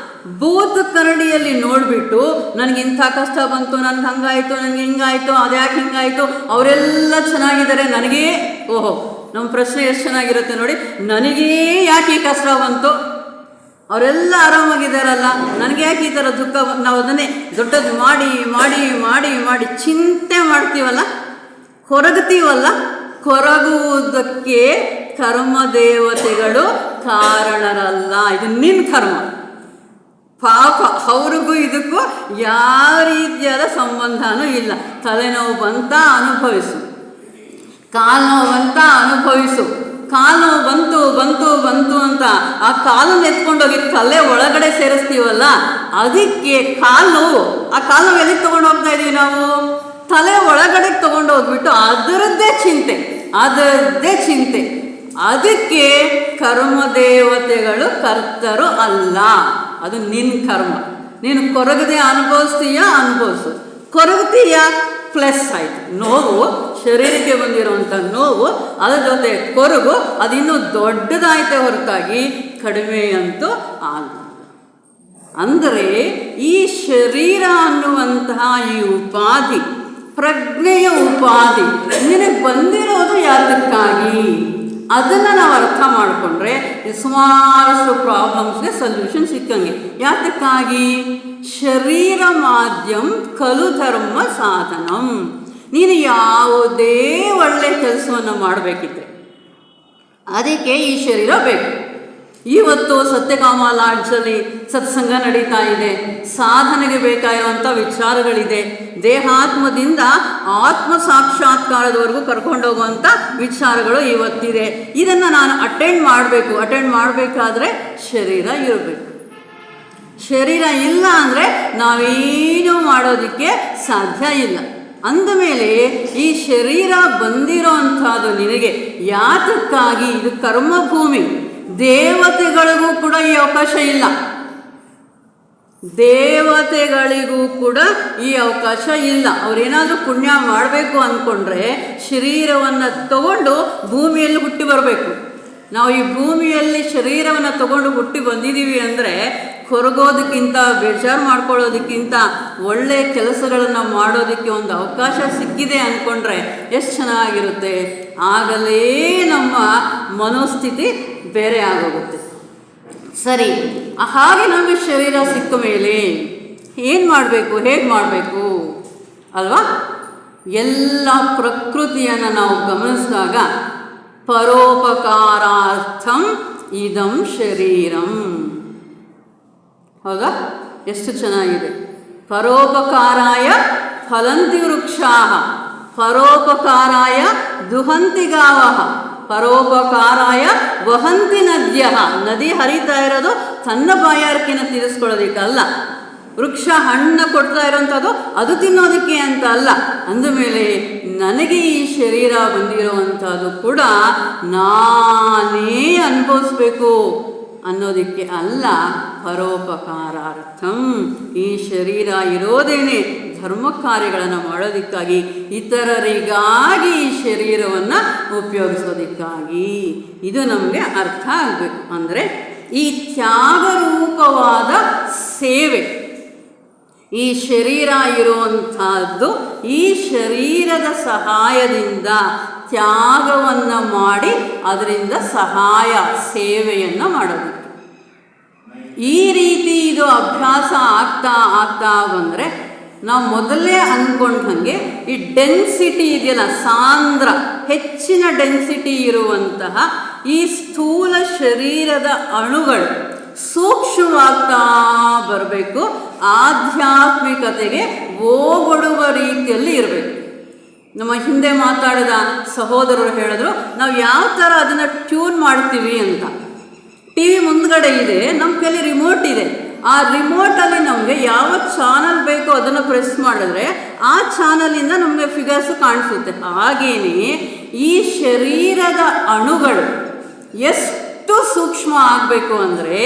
ಭೂತ ಕರಡಿಯಲ್ಲಿ ನೋಡಿಬಿಟ್ಟು ನನಗಿಂಥ ಕಷ್ಟ ಬಂತು, ನನಗೆ ಹಂಗಾಯಿತು, ನನಗೆ ಹಿಂಗಾಯಿತು, ಅದ್ಯಾಕೆ ಹಿಂಗಾಯಿತು, ಅವರೆಲ್ಲ ಚೆನ್ನಾಗಿದ್ದಾರೆ, ನನಗೇ ಓಹೋ ನಮ್ಮ ಪ್ರಶ್ನೆ ಎಷ್ಟು ಚೆನ್ನಾಗಿರುತ್ತೆ ನೋಡಿ, ನನಗೇ ಯಾಕೆ ಈ ಕಷ್ಟ ಬಂತು, ಅವರೆಲ್ಲ ಆರಾಮಾಗಿದ್ದಾರಲ್ಲ, ನನಗೆ ಯಾಕೆ ಈ ಥರ ದುಃಖ. ನಾವು ಅದನ್ನೇ ದೊಡ್ಡದು ಮಾಡಿ ಮಾಡಿ ಮಾಡಿ ಮಾಡಿ ಚಿಂತೆ ಮಾಡ್ತೀವಲ್ಲ, ಕೊರಗ್ತೀವಲ್ಲ. ಕೊರಗುವುದಕ್ಕೆ ಕರ್ಮದೇವತೆಗಳು ಕಾರಣರಲ್ಲ. ಇದು ನಿನ್ನ ಕರ್ಮ, ಪಾಪ. ಅವ್ರಿಗೂ ಇದಕ್ಕೂ ಯಾವ ರೀತಿಯಾದ ಸಂಬಂಧನೂ ಇಲ್ಲ. ತಲೆನೋವು ಬಂತ ಅನುಭವಿಸು, ಕಾಲು ನೋವು ಬಂತ ಅನುಭವಿಸು. ಕಾಲು ನೋವು ಬಂತು ಬಂತು ಬಂತು ಅಂತ ಆ ಕಾಲನ್ನು ಎತ್ಕೊಂಡೋಗಿ ತಲೆ ಒಳಗಡೆ ಸೇರಿಸ್ತೀವಲ್ಲ, ಅದಕ್ಕೆ ಕಾಲು ನೋವು. ಆ ಕಾಲು ನೋವು ಎಲ್ಲಿಗೆ ತೊಗೊಂಡು ಹೋಗ್ತಾ ಇದ್ದೀವಿ ನಾವು? ತಲೆ ಒಳಗಡೆ ತೊಗೊಂಡು ಹೋಗ್ಬಿಟ್ಟು ಅದರದ್ದೇ ಚಿಂತೆ, ಅದರದ್ದೇ ಚಿಂತೆ. ಅದಕ್ಕೆ ಕರ್ಮದೇವತೆಗಳು ಕರ್ತರು ಅಲ್ಲ. ಅದು ನಿನ್ನ ಕರ್ಮ. ನೀನು ಕೊರಗದೆ ಅನುಭವಿಸ್ತೀಯ, ಅನುಭವಿಸು. ಕೊರಗ್ತೀಯ, ಪ್ಲಸ್ ಆಯಿತು. ನೋವು, ಶರೀರಕ್ಕೆ ಬಂದಿರುವಂಥ ನೋವು, ಅದರ ಜೊತೆ ಕೊರಗು, ಅದಿನ್ನೂ ದೊಡ್ಡದಾಯಿತೆ ಹೊರತಾಗಿ ಕಡಿಮೆ ಅಂತೂ ಆಗಲ್ಲ. ಅಂದರೆ ಈ ಶರೀರ ಅನ್ನುವಂತಹ ಈ ಉಪಾಧಿ, ಪ್ರಜ್ಞೆಯ ಉಪಾಧಿ ನಿನಗೆ ಬಂದಿರೋದು ಯಾತಕ್ಕಾಗಿ? ಅದನ್ನು ನಾವು ಅರ್ಥ ಮಾಡಿಕೊಂಡ್ರೆ ಸುಮಾರಷ್ಟು ಪ್ರಾಬ್ಲಮ್ಸ್ಗೆ ಸೊಲ್ಯೂಷನ್ ಸಿಕ್ಕಂಗೆ. ಯಾತಕ್ಕಾಗಿ? ಶರೀರ ಮಾಧ್ಯಮ ಖಲು ಧರ್ಮ ಸಾಧನಂ. ನೀನು ಯಾವುದೇ ಒಳ್ಳೆಯ ಕೆಲಸವನ್ನು ಮಾಡಬೇಕಿದ್ರೆ ಅದಕ್ಕೆ ಈ ಶರೀರ ಬೇಕು. ಇವತ್ತು ಸತ್ಯಕಾಮ ಲಾಡ್ಜಲ್ಲಿ ಸತ್ಸಂಗ ನಡೀತಾ ಇದೆ, ಸಾಧನೆಗೆ ಬೇಕಾಗಿರುವಂಥ ವಿಚಾರಗಳಿದೆ, ದೇಹಾತ್ಮದಿಂದ ಆತ್ಮ ಸಾಕ್ಷಾತ್ಕಾರದವರೆಗೂ ಕರ್ಕೊಂಡೋಗುವಂಥ ವಿಚಾರಗಳು ಇವತ್ತಿದೆ. ಇದನ್ನು ನಾನು ಅಟೆಂಡ್ ಮಾಡಬೇಕಾದ್ರೆ ಶರೀರ ಇರಬೇಕು. ಶರೀರ ಇಲ್ಲ ಅಂದರೆ ನಾವೇನು ಮಾಡೋದಕ್ಕೆ ಸಾಧ್ಯ ಇಲ್ಲ. ಅಂದಮೇಲೆ ಈ ಶರೀರ ಬಂದಿರೋ ಅಂಥದ್ದು ನಿನಗೆ ಯಾತಕ್ಕಾಗಿ? ಇದು ಕರ್ಮಭೂಮಿ. ದೇವತೆಗಳಿಗೂ ಕೂಡ ಈ ಅವಕಾಶ ಇಲ್ಲ. ದೇವತೆಗಳಿಗೂ ಕೂಡ ಈ ಅವಕಾಶ ಇಲ್ಲ. ಅವರೇನಾದರೂ ಪುಣ್ಯ ಮಾಡಬೇಕು ಅಂದ್ಕೊಂಡ್ರೆ ಶರೀರವನ್ನು ತಗೊಂಡು ಭೂಮಿಯಲ್ಲಿ ಹುಟ್ಟಿ ಬರಬೇಕು. ನಾವು ಈ ಭೂಮಿಯಲ್ಲಿ ಶರೀರವನ್ನು ತಗೊಂಡು ಹುಟ್ಟಿ ಬಂದಿದ್ದೀವಿ ಅಂದರೆ ಹೊರಗೋದಕ್ಕಿಂತ, ಬೇಜಾರು ಮಾಡ್ಕೊಳ್ಳೋದಕ್ಕಿಂತ ಒಳ್ಳೆಯ ಕೆಲಸಗಳನ್ನು ಮಾಡೋದಕ್ಕೆ ಒಂದು ಅವಕಾಶ ಸಿಕ್ಕಿದೆ ಅಂದ್ಕೊಂಡ್ರೆ ಎಷ್ಟು ಚೆನ್ನಾಗಿರುತ್ತೆ. ಆಗಲೇ ನಮ್ಮ ಮನೋಸ್ಥಿತಿ ಬೇರೆ ಆಗೋಗುತ್ತೆ. ಸರಿ, ಹಾಗೆ ನಮಗೆ ಶರೀರ ಸಿಕ್ಕ ಮೇಲೆ ಏನು ಮಾಡಬೇಕು, ಹೇಗೆ ಮಾಡಬೇಕು ಅಲ್ವಾ? ಎಲ್ಲ ಪ್ರಕೃತಿಯನ್ನು ನಾವು ಗಮನಿಸಿದಾಗ ಪರೋಪಕಾರಾರ್ಥಂ ಇದಂ ಶರೀರಂ. ಹೌದಾ? ಎಷ್ಟು ಚೆನ್ನಾಗಿದೆ. ಪರೋಪಕಾರಾಯ ಫಲಂತಿ ವೃಕ್ಷಾಃ, ಪರೋಪಕಾರಾಯ ದುಹಂತಿ ಗಾವಃ, ಪರೋಪಕಾರಾಯ ವಹಂತಿ ನದ್ಯಃ. ನದಿ ಹರಿತಾ ಇರೋದು ತನ್ನ ಬಾಯಾರಿಕೆನ ತೀರಿಸ್ಕೊಳ್ಳೋದಕ್ಕಲ್ಲ, ವೃಕ್ಷ ಹಣ್ಣು ಕೊಡ್ತಾ ಇರೋವಂಥದ್ದು ಅದು ತಿನ್ನೋದಕ್ಕೆ ಅಂತ ಅಲ್ಲ. ಅಂದಮೇಲೆ ನನಗೆ ಈ ಶರೀರ ಬಂದಿರೋವಂಥದ್ದು ಕೂಡ ನಾನೇ ಅನುಭವಿಸ್ಬೇಕು ಅನ್ನೋದಕ್ಕೆ ಅಲ್ಲ, ಪರೋಪಕಾರಾರ್ಥಂ. ಈ ಶರೀರ ಇರೋದೇನೆ ಧರ್ಮ ಕಾರ್ಯಗಳನ್ನು ಮಾಡೋದಕ್ಕಾಗಿ, ಇತರರಿಗಾಗಿ ಈ ಶರೀರವನ್ನು ಉಪಯೋಗಿಸೋದಕ್ಕಾಗಿ. ಇದು ನಮಗೆ ಅರ್ಥ ಆಗಬೇಕು. ಅಂದರೆ ಈ ತ್ಯಾಗರೂಪವಾದ ಸೇವೆ, ಈ ಶರೀರ ಇರುವಂಥದ್ದು, ಈ ಶರೀರದ ಸಹಾಯದಿಂದ ತ್ಯಾಗವನ್ನು ಮಾಡಿ ಅದರಿಂದ ಸಹಾಯ ಸೇವೆಯನ್ನು ಮಾಡೋದಕ್ಕೆ. ಈ ರೀತಿ ಇದು ಅಭ್ಯಾಸ ಆಗ್ತಾ ಬಂದರೆ ನಾವು ಮೊದಲೇ ಅಂದ್ಕೊಂಡಂಗೆ ಈ ಡೆನ್ಸಿಟಿ ಇದೆಯಲ್ಲ, ಸಾಂದ್ರ, ಹೆಚ್ಚಿನ ಡೆನ್ಸಿಟಿ ಇರುವಂತಹ ಈ ಸ್ಥೂಲ ಶರೀರದ ಅಣುಗಳು ಸೂಕ್ಷ್ಮವಾಗ್ತಾ ಬರಬೇಕು, ಆಧ್ಯಾತ್ಮಿಕತೆಗೆ ಓಗೊಡುವ ರೀತಿಯಲ್ಲಿ ಇರಬೇಕು. ನಮ್ಮ ಹಿಂದೆ ಮಾತಾಡಿದ ಸಹೋದರರು ಹೇಳಿದ್ರು, ನಾವು ಯಾವ ಥರ ಅದನ್ನು ಟ್ಯೂನ್ ಮಾಡ್ತೀವಿ ಅಂತ. ಟಿ ವಿ ಮುಂದ್ಗಡೆ ಇದೆ, ನಮ್ಮ ಕೈಲಿ ರಿಮೋಟ್ ಇದೆ. ಆ ರಿಮೋಟಲ್ಲಿ ನಮಗೆ ಯಾವ ಚಾನಲ್ ಬೇಕೋ ಅದನ್ನು ಪ್ರೆಸ್ ಮಾಡಿದ್ರೆ ಆ ಚಾನಲಿಂದ ನಮಗೆ ಫಿಗರ್ಸು ಕಾಣಿಸುತ್ತೆ. ಹಾಗೆಯೇ ಈ ಶರೀರದ ಅಣುಗಳು ಎಷ್ಟು ಸೂಕ್ಷ್ಮ ಆಗಬೇಕು ಅಂದರೆ,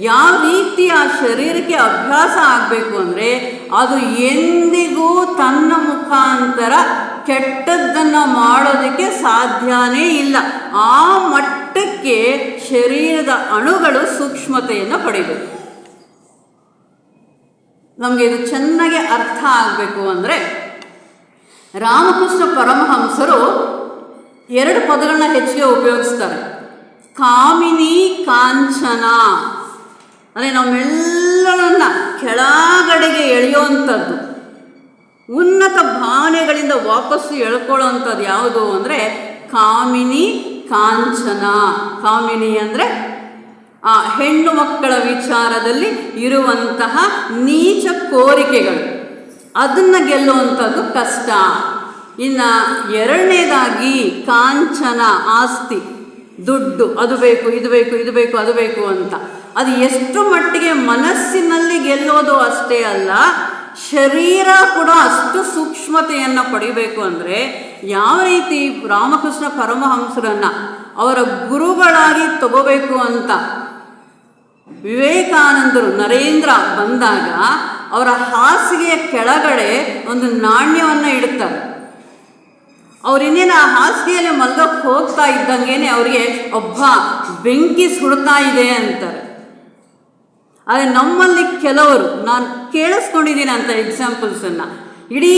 ಯಾವ ರೀತಿ ಆ ಶರೀರಕ್ಕೆ ಅಭ್ಯಾಸ ಆಗಬೇಕು ಅಂದರೆ, ಅದು ಎಂದಿಗೂ ತನ್ನ ಮುಖಾಂತರ ಕೆಟ್ಟದ್ದನ್ನು ಮಾಡೋದಕ್ಕೆ ಸಾಧ್ಯನೇ ಇಲ್ಲ. ಆ ಮಟ್ಟಕ್ಕೆ ಶರೀರದ ಅಣುಗಳು ಸೂಕ್ಷ್ಮತೆಯನ್ನು ಪಡಿಬೇಕು. ನಮಗೆ ಇದು ಚೆನ್ನಾಗಿ ಅರ್ಥ ಆಗಬೇಕು ಅಂದರೆ, ರಾಮಕೃಷ್ಣ ಪರಮಹಂಸರು 2 ಪದಗಳನ್ನ ಹೆಚ್ಚಿಗೆ ಉಪಯೋಗಿಸ್ತಾರೆ. ಕಾಮಿನಿ ಕಾಂಚನ ಅಂದರೆ ನಮ್ಮೆಲ್ಲರನ್ನ ಕೆಳಗಡೆಗೆ ಎಳೆಯುವಂಥದ್ದು, ಉನ್ನತ ಭಾವನೆಗಳಿಂದ ವಾಪಸ್ಸು ಎಳ್ಕೊಳ್ಳೋವಂಥದ್ದು ಯಾವುದು ಅಂದರೆ ಕಾಮಿನಿ ಕಾಂಚನ. ಕಾಮಿನಿ ಅಂದರೆ ಆ ಹೆಣ್ಣು ಮಕ್ಕಳ ವಿಚಾರದಲ್ಲಿ ಇರುವಂತಹ ನೀಚ ಕೋರಿಕೆಗಳು, ಅದನ್ನು ಗೆಲ್ಲುವಂಥದ್ದು ಕಷ್ಟ. ಇನ್ನು ಎರಡನೇದಾಗಿ ಕಾಂಚನ, ಆಸ್ತಿ, ದುಡ್ಡು, ಅದು ಬೇಕು, ಇದು ಬೇಕು, ಇದು ಬೇಕು, ಅದು ಬೇಕು ಅಂತ. ಅದು ಎಷ್ಟು ಮಟ್ಟಿಗೆ ಮನಸ್ಸಿನಲ್ಲಿ ಗೆಲ್ಲೋದು ಅಷ್ಟೇ ಅಲ್ಲ, ಶರೀರ ಕೂಡ ಅಷ್ಟು ಸೂಕ್ಷ್ಮತೆಯನ್ನು ಪಡಿಬೇಕು. ಅಂದರೆ ಯಾವ ರೀತಿ ರಾಮಕೃಷ್ಣ ಪರಮಹಂಸರನ್ನು ಅವರ ಗುರುಗಳಾಗಿ ತಗೋಬೇಕು ಅಂತ ವಿವೇಕಾನಂದರು ನರೇಂದ್ರ ಬಂದಾಗ ಅವರ ಹಾಸಿಗೆಯ ಕೆಳಗಡೆ ಒಂದು ನಾಣ್ಯವನ್ನು ಇಡುತ್ತಾರೆ. ಅವರಿನ್ನೇನು ಆ ಹಾಸಿಗೆಯಲ್ಲಿ ಮಲ್ಗಕ್ಕೆ ಹೋಗ್ತಾ ಇದ್ದಂಗೆ ಅವರಿಗೆ ಒಬ್ಬ ಬೆಂಕಿ ಸುಡ್ತಾ ಇದೆ ಅಂತಾರೆ. ಆದರೆ ನಮ್ಮಲ್ಲಿ ಕೆಲವರು, ನಾನು ಕೇಳಿಸ್ಕೊಂಡಿದ್ದೀನಿ ಅಂತ ಎಕ್ಸಾಂಪಲ್ಸನ್ನು, ಇಡೀ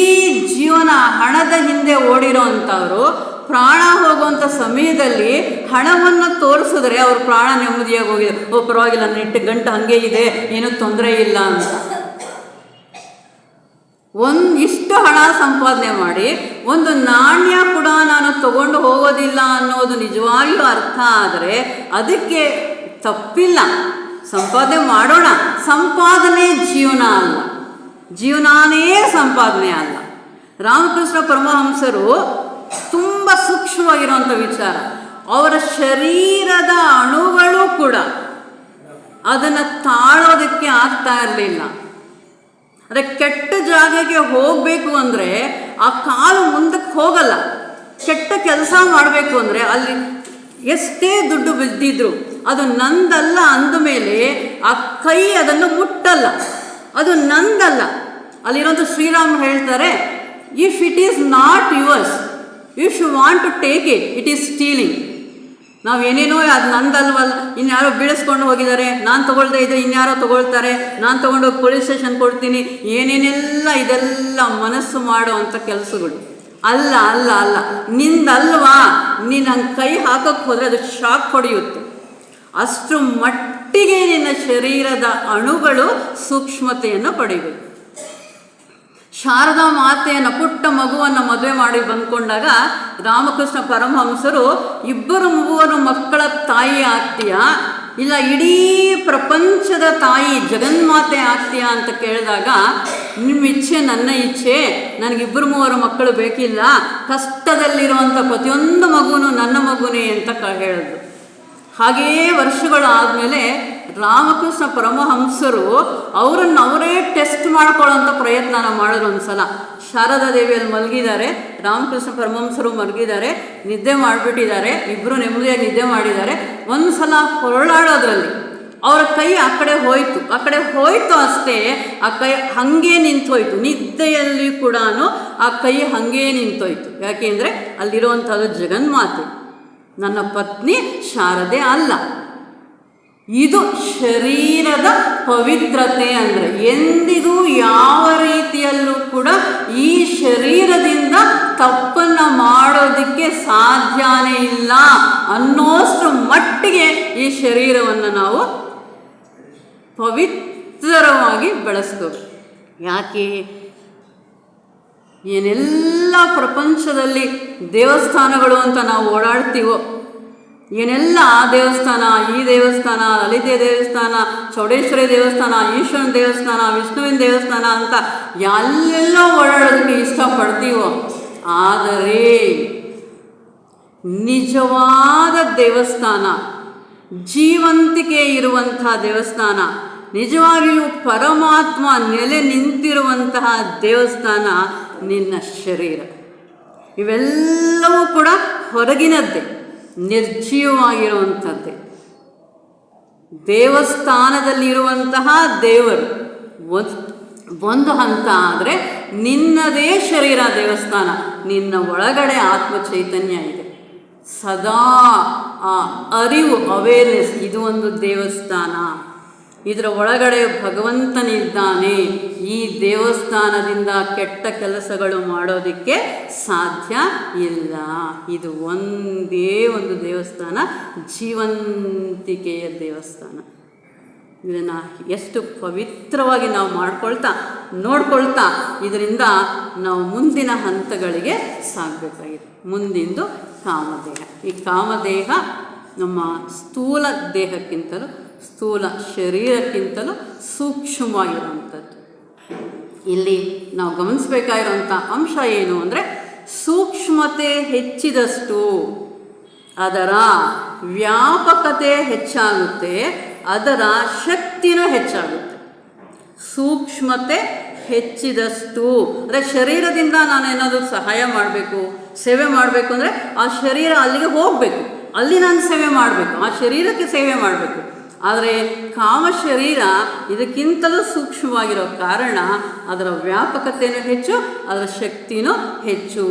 ಜೀವನ ಹಣದ ಹಿಂದೆ ಓಡಿರೋ ಅಂಥವರು ಪ್ರಾಣ ಹೋಗುವಂಥ ಸಮಯದಲ್ಲಿ ಹಣವನ್ನು ತೋರಿಸಿದ್ರೆ ಅವ್ರ ಪ್ರಾಣ ನೆಮ್ಮದಿಯಾಗಿ ಹೋಗಿದೆ. ಪರವಾಗಿಲ್ಲ, ನೆಟ್ಟು ಗಂಟು ಹಾಗೆ ಇದೆ, ಏನೂ ತೊಂದರೆ ಇಲ್ಲ ಅಂತ. ಇಷ್ಟು ಹಣ ಸಂಪಾದನೆ ಮಾಡಿ ಒಂದು ನಾಣ್ಯ ಕೂಡ ನಾನು ತಗೊಂಡು ಹೋಗೋದಿಲ್ಲ ಅನ್ನೋದು ನಿಜವಾಗಿಯೂ ಅರ್ಥ ಆದರೆ ಅದಕ್ಕೆ ತಪ್ಪಿಲ್ಲ, ಸಂಪಾದನೆ ಮಾಡೋಣ. ಸಂಪಾದನೆ ಜೀವನ ಅಲ್ಲ, ಜೀವನಾನೇ ಸಂಪಾದನೆ ಅಲ್ಲ. ರಾಮಕೃಷ್ಣ ಪರಮಹಂಸರು ತುಂಬ ಸೂಕ್ಷ್ಮವಾಗಿರುವಂಥ ವಿಚಾರ. ಅವರ ಶರೀರದ ಅಣುಗಳು ಕೂಡ ಅದನ್ನು ತಾಳೋದಕ್ಕೆ ಆಗ್ತಾ ಇರಲಿಲ್ಲ. ಅದೇ ಕೆಟ್ಟ ಜಾಗಕ್ಕೆ ಹೋಗಬೇಕು ಅಂದರೆ ಆ ಕಾಲು ಮುಂದಕ್ಕೆ ಹೋಗಲ್ಲ. ಕೆಟ್ಟ ಕೆಲಸ ಮಾಡಬೇಕು ಅಂದರೆ ಅಲ್ಲಿ ಎಷ್ಟೇ ದುಡ್ಡು ಬಿದ್ದಿದ್ರು ಅದು ನಂದಲ್ಲ ಅಂದಮೇಲೆ ಆ ಕೈ ಅದನ್ನು ಮುಟ್ಟಲ್ಲ, ಅದು ನಂದಲ್ಲ. ಅಲ್ಲಿರೋಂಥ ಶ್ರೀರಾಮ್ ಹೇಳ್ತಾರೆ, if it is not yours, if you want to take it, it is stealing. ನಾವು ಏನೇನೋ ಅದು ನಂದಲ್ವಲ್ಲ, ಇನ್ಯಾರೋ ಬೀಳಿಸ್ಕೊಂಡು ಹೋಗಿದ್ದಾರೆ, ನಾನು ತೊಗೊಳ್ದೇ ಇದ್ದರೆ ಇನ್ಯಾರೋ ತೊಗೊಳ್ತಾರೆ, ನಾನು ತೊಗೊಂಡೋಗಿ ಪೊಲೀಸ್ ಸ್ಟೇಷನ್ ಕೊಡ್ತೀನಿ, ಏನೇನೆಲ್ಲ ಇದೆಲ್ಲ ಮನಸ್ಸು ಮಾಡುವಂಥ ಕೆಲಸಗಳು. ಅಲ್ಲ ಅಲ್ಲ ಅಲ್ಲ, ನಿಂದಲ್ವಾ, ನೀನು ಹಂಗೆ ಕೈ ಹಾಕೋಕ್ಕೆ ಹೋದರೆ ಅದು ಶಾಕ್ ಹೊಡೆಯುತ್ತೆ. ಅಷ್ಟು ಮಟ್ಟಿಗೆ ನಿನ್ನ ಶರೀರದ ಅಣುಗಳು ಸೂಕ್ಷ್ಮತೆಯನ್ನು ಪಡೆಯಬೇಕು. ಶಾರದಾ ಮಾತೆಯನ್ನು, ಪುಟ್ಟ ಮಗುವನ್ನು ಮದುವೆ ಮಾಡಿ ಬಂದ್ಕೊಂಡಾಗ ರಾಮಕೃಷ್ಣ ಪರಮಹಂಸರು, ಇಬ್ಬರು ಮೂವರು ಮಕ್ಕಳ ತಾಯಿ ಆಗ್ತೀಯಾ ಇಲ್ಲ ಇಡೀ ಪ್ರಪಂಚದ ತಾಯಿ ಜಗನ್ಮಾತೆ ಆಗ್ತೀಯಾ ಅಂತ ಕೇಳಿದಾಗ, ನಿಮ್ಮ ಇಚ್ಛೆ ನನ್ನ ಇಚ್ಛೆ, ನನಗಿಬ್ಬರು ಮೂವರು ಮಕ್ಕಳು ಬೇಕಿಲ್ಲ, ಕಷ್ಟದಲ್ಲಿರುವಂಥ ಪ್ರತಿಯೊಂದು ಮಗುನು ನನ್ನ ಮಗುನೇ ಅಂತ ಹೇಳಿದ್ರು. ಹಾಗೆಯೇ ವರ್ಷಗಳು ಆದಮೇಲೆ ರಾಮಕೃಷ್ಣ ಪರಮಹಂಸರು ಅವರನ್ನು ಅವರೇ ಟೆಸ್ಟ್ ಮಾಡ್ಕೊಳ್ಳೋಂಥ ಪ್ರಯತ್ನ ಮಾಡಿದ್ರು. ಒಂದು ಸಲ ಶಾರದಾ ದೇವಿಯಲ್ಲಿ ಮಲಗಿದ್ದಾರೆ, ರಾಮಕೃಷ್ಣ ಪರಮಹಂಸರು ಮಲಗಿದ್ದಾರೆ, ನಿದ್ದೆ ಮಾಡಿಬಿಟ್ಟಿದ್ದಾರೆ, ಇಬ್ಬರು ನೆಮ್ಮದಿಯಾಗಿ ನಿದ್ದೆ ಮಾಡಿದ್ದಾರೆ. ಒಂದು ಸಲ ಹೊರಳಾಡೋದ್ರಲ್ಲಿ ಅವರ ಕೈ ಆ ಕಡೆ ಹೋಯಿತು ಅಷ್ಟೇ, ಆ ಕೈ ಹಾಗೇ ನಿಂತೋಯ್ತು. ನಿದ್ದೆಯಲ್ಲಿ ಕೂಡ ಆ ಕೈ ಹಾಗೇ ನಿಂತೋಯ್ತು. ಯಾಕೆಂದರೆ ಅಲ್ಲಿರುವಂಥದ್ದು ಜಗನ್ಮಾತೆ, ನನ್ನ ಪತ್ನಿ ಶಾರದೆ ಅಲ್ಲ. ಇದು ಶರೀರದ ಪವಿತ್ರತೆ. ಅಂದರೆ ಎಂದಿಗೂ ಯಾವ ರೀತಿಯಲ್ಲೂ ಕೂಡ ಈ ಶರೀರದಿಂದ ತಪ್ಪನ್ನು ಮಾಡೋದಕ್ಕೆ ಸಾಧ್ಯನೇ ಇಲ್ಲ ಅನ್ನೋಷ್ಟು ಮಟ್ಟಿಗೆ ಈ ಶರೀರವನ್ನು ನಾವು ಪವಿತ್ರವಾಗಿ ಬೆಳೆಸ್ಕೋಬೇಕು. ಯಾಕೆ? ಏನೆಲ್ಲ ಪ್ರಪಂಚದಲ್ಲಿ ದೇವಸ್ಥಾನಗಳು ಅಂತ ನಾವು ಓಡಾಡ್ತೀವೋ, ಏನೆಲ್ಲ ಆ ದೇವಸ್ಥಾನ, ಈ ದೇವಸ್ಥಾನ, ಲಲಿತೆ ದೇವಸ್ಥಾನ, ಚೌಡೇಶ್ವರಿ ದೇವಸ್ಥಾನ, ಈಶ್ವರನ ದೇವಸ್ಥಾನ, ವಿಷ್ಣುವಿನ ದೇವಸ್ಥಾನ ಅಂತ ಎಲ್ಲೆಲ್ಲ ಓಡಾಡೋದಕ್ಕೆ ಇಷ್ಟಪಡ್ತೀವೋ, ಆದರೆ ನಿಜವಾದ ದೇವಸ್ಥಾನ, ಜೀವಂತಿಕೆ ಇರುವಂಥ ದೇವಸ್ಥಾನ, ನಿಜವಾಗಿಯೂ ಪರಮಾತ್ಮ ನೆಲೆ ನಿಂತಿರುವಂತಹ ದೇವಸ್ಥಾನ ನಿನ್ನ ಶರೀರ. ಇವೆಲ್ಲವೂ ಕೂಡ ಹೊರಗಿನದ್ದೇ, ನಿರ್ಜೀವವಾಗಿರುವಂಥದ್ದೇ. ದೇವಸ್ಥಾನದಲ್ಲಿರುವಂತಹ ದೇವರು ಒಂದು ಹಂತ ಆದರೆ, ನಿನ್ನದೇ ಶರೀರ ದೇವಸ್ಥಾನ, ನಿನ್ನ ಒಳಗಡೆ ಆತ್ಮ ಚೈತನ್ಯ ಇದೆ. ಸದಾ ಆ ಅರಿವು, ಅವೇರ್ನೆಸ್, ಇದು ಒಂದು ದೇವಸ್ಥಾನ. ಇದರ ಒಳಗಡೆ ಭಗವಂತನಿದ್ದಾನೆ. ಈ ದೇವಸ್ಥಾನದಿಂದ ಕೆಟ್ಟ ಕೆಲಸಗಳು ಮಾಡೋದಕ್ಕೆ ಸಾಧ್ಯ ಇಲ್ಲ. ಇದು ಒಂದೇ ಒಂದು ದೇವಸ್ಥಾನ, ಜೀವಂತಿಕೆಯ ದೇವಸ್ಥಾನ. ಇದನ್ನು ಎಷ್ಟು ಪವಿತ್ರವಾಗಿ ನಾವು ನೋಡ್ಕೊಳ್ತಾ ಇದರಿಂದ ನಾವು ಮುಂದಿನ ಹಂತಗಳಿಗೆ ಸಾಗಬೇಕಾಗಿದೆ. ಮುಂದಿಂದು ಕಾಮದೇಹ. ಈ ಕಾಮದೇಹ ನಮ್ಮ ಸ್ಥೂಲ ದೇಹಕ್ಕಿಂತಲೂ, ಸ್ಥೂಲ ಶರೀರಕ್ಕಿಂತಲೂ ಸೂಕ್ಷ್ಮವಾಗಿರುವಂಥದ್ದು. ಇಲ್ಲಿ ನಾವು ಗಮನಿಸಬೇಕಾಗಿರುವಂಥ ಅಂಶ ಏನು ಅಂದರೆ, ಸೂಕ್ಷ್ಮತೆ ಹೆಚ್ಚಿದಷ್ಟು ಅದರ ವ್ಯಾಪಕತೆ ಹೆಚ್ಚಾಗುತ್ತೆ, ಅದರ ಶಕ್ತಿನೂ ಹೆಚ್ಚಾಗುತ್ತೆ. ಸೂಕ್ಷ್ಮತೆ ಹೆಚ್ಚಿದಷ್ಟು ಅಂದರೆ, ಶರೀರದಿಂದ ನಾನೇನಾದರೂ ಸಹಾಯ ಮಾಡಬೇಕು, ಸೇವೆ ಮಾಡಬೇಕು ಅಂದರೆ ಆ ಶರೀರ ಅಲ್ಲಿಗೆ ಹೋಗಬೇಕು, ಅಲ್ಲಿ ನಾನು ಸೇವೆ ಮಾಡಬೇಕು, ಆ ಶರೀರಕ್ಕೆ ಸೇವೆ ಮಾಡಬೇಕು. ಆದರೆ ಕಾಮ ಶರೀರ ಇದಕ್ಕಿಂತಲೂ ಸೂಕ್ಷ್ಮವಾಗಿರೋ ಕಾರಣ ಅದರ ವ್ಯಾಪಕತೆಯೂ ಹೆಚ್ಚು, ಅದರ ಶಕ್ತಿನೂ ಹೆಚ್ಚು.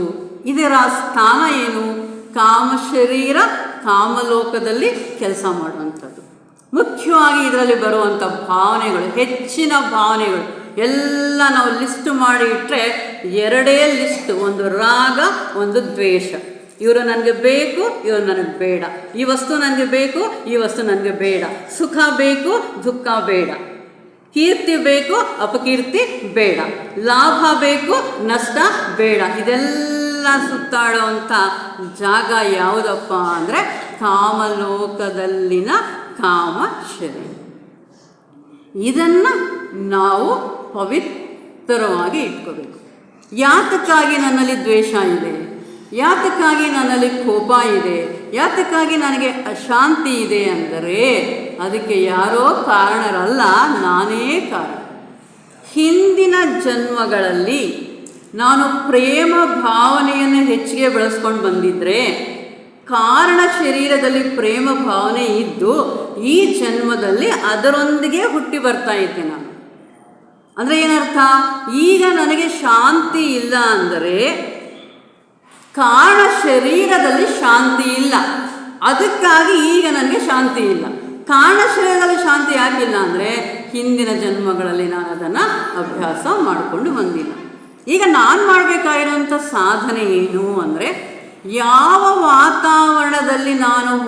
ಇದರ ಸ್ಥಾನ ಏನು? ಕಾಮ ಶರೀರ ಕಾಮಲೋಕದಲ್ಲಿ ಕೆಲಸ ಮಾಡುವಂಥದ್ದು. ಮುಖ್ಯವಾಗಿ ಇದರಲ್ಲಿ ಬರುವಂಥ ಭಾವನೆಗಳು, ಹೆಚ್ಚಿನ ಭಾವನೆಗಳು ಎಲ್ಲ ನಾವು ಲಿಸ್ಟ್ ಮಾಡಿ ಇಟ್ಟರೆ ಎರಡೇ ಲಿಸ್ಟ್, ಒಂದು ರಾಗ, ಒಂದು ದ್ವೇಷ. ಇವರು ನನಗೆ ಬೇಕು, ಇವರು ನನಗೆ ಬೇಡ, ಈ ವಸ್ತು ನನಗೆ ಬೇಕು, ಈ ವಸ್ತು ನನಗೆ ಬೇಡ, ಸುಖ ಬೇಕು, ದುಃಖ ಬೇಡ, ಕೀರ್ತಿ ಬೇಕು, ಅಪಕೀರ್ತಿ ಬೇಡ, ಲಾಭ ಬೇಕು, ನಷ್ಟ ಬೇಡ. ಇದೆಲ್ಲ ಸುತ್ತಾಡುವಂಥ ಜಾಗ ಯಾವುದಪ್ಪ ಅಂದರೆ ಕಾಮಲೋಕದಲ್ಲಿನ ಕಾಮ ಶರೀರ. ಇದನ್ನು ನಾವು ಪವಿತ್ರವಾಗಿ ಇಟ್ಕೋಬೇಕು. ಯಾತಕ್ಕಾಗಿ ನನ್ನಲ್ಲಿ ದ್ವೇಷ ಇದೆ, ಯಾತಕ್ಕಾಗಿ ನನ್ನಲ್ಲಿ ಕೋಪ ಇದೆ, ಯಾತಕ್ಕಾಗಿ ನನಗೆ ಅಶಾಂತಿ ಇದೆ ಅಂದರೆ ಅದಕ್ಕೆ ಯಾರೋ ಕಾರಣರಲ್ಲ, ನಾನೇ ಕಾರಣ. ಹಿಂದಿನ ಜನ್ಮಗಳಲ್ಲಿ ನಾನು ಪ್ರೇಮ ಭಾವನೆಯನ್ನು ಹೆಚ್ಚಿಗೆ ಬೆಳೆಸ್ಕೊಂಡು ಬಂದಿದ್ದರೆ, ಕಾರಣ ಶರೀರದಲ್ಲಿ ಪ್ರೇಮ ಭಾವನೆ ಇದ್ದು ಈ ಜನ್ಮದಲ್ಲಿ ಅದರೊಂದಿಗೆ ಹುಟ್ಟಿ ಬರ್ತಾ ಇದ್ದೆ ನಾನು. ಅಂದರೆ ಏನರ್ಥ? ಈಗ ನನಗೆ ಶಾಂತಿ ಇಲ್ಲ ಅಂದರೆ ಕಾರಣ ಶರೀರದಲ್ಲಿ ಶಾಂತಿ ಇಲ್ಲ, ಅದಕ್ಕಾಗಿ ಈಗ ನನಗೆ ಶಾಂತಿ ಇಲ್ಲ. ಕಾರಣ ಶರೀರದಲ್ಲಿ ಶಾಂತಿ ಯಾಕಿಲ್ಲ ಅಂದರೆ ಹಿಂದಿನ ಜನ್ಮಗಳಲ್ಲಿ ನಾನು ಅದನ್ನು ಅಭ್ಯಾಸ ಮಾಡಿಕೊಂಡು ಬಂದಿಲ್ಲ. ಈಗ ನಾನು ಮಾಡಬೇಕಾಗಿರೋಂಥ ಸಾಧನೆ ಏನು ಅಂದರೆ, ಯಾವ ವಾತಾವರಣದಲ್ಲಿ ನಾನು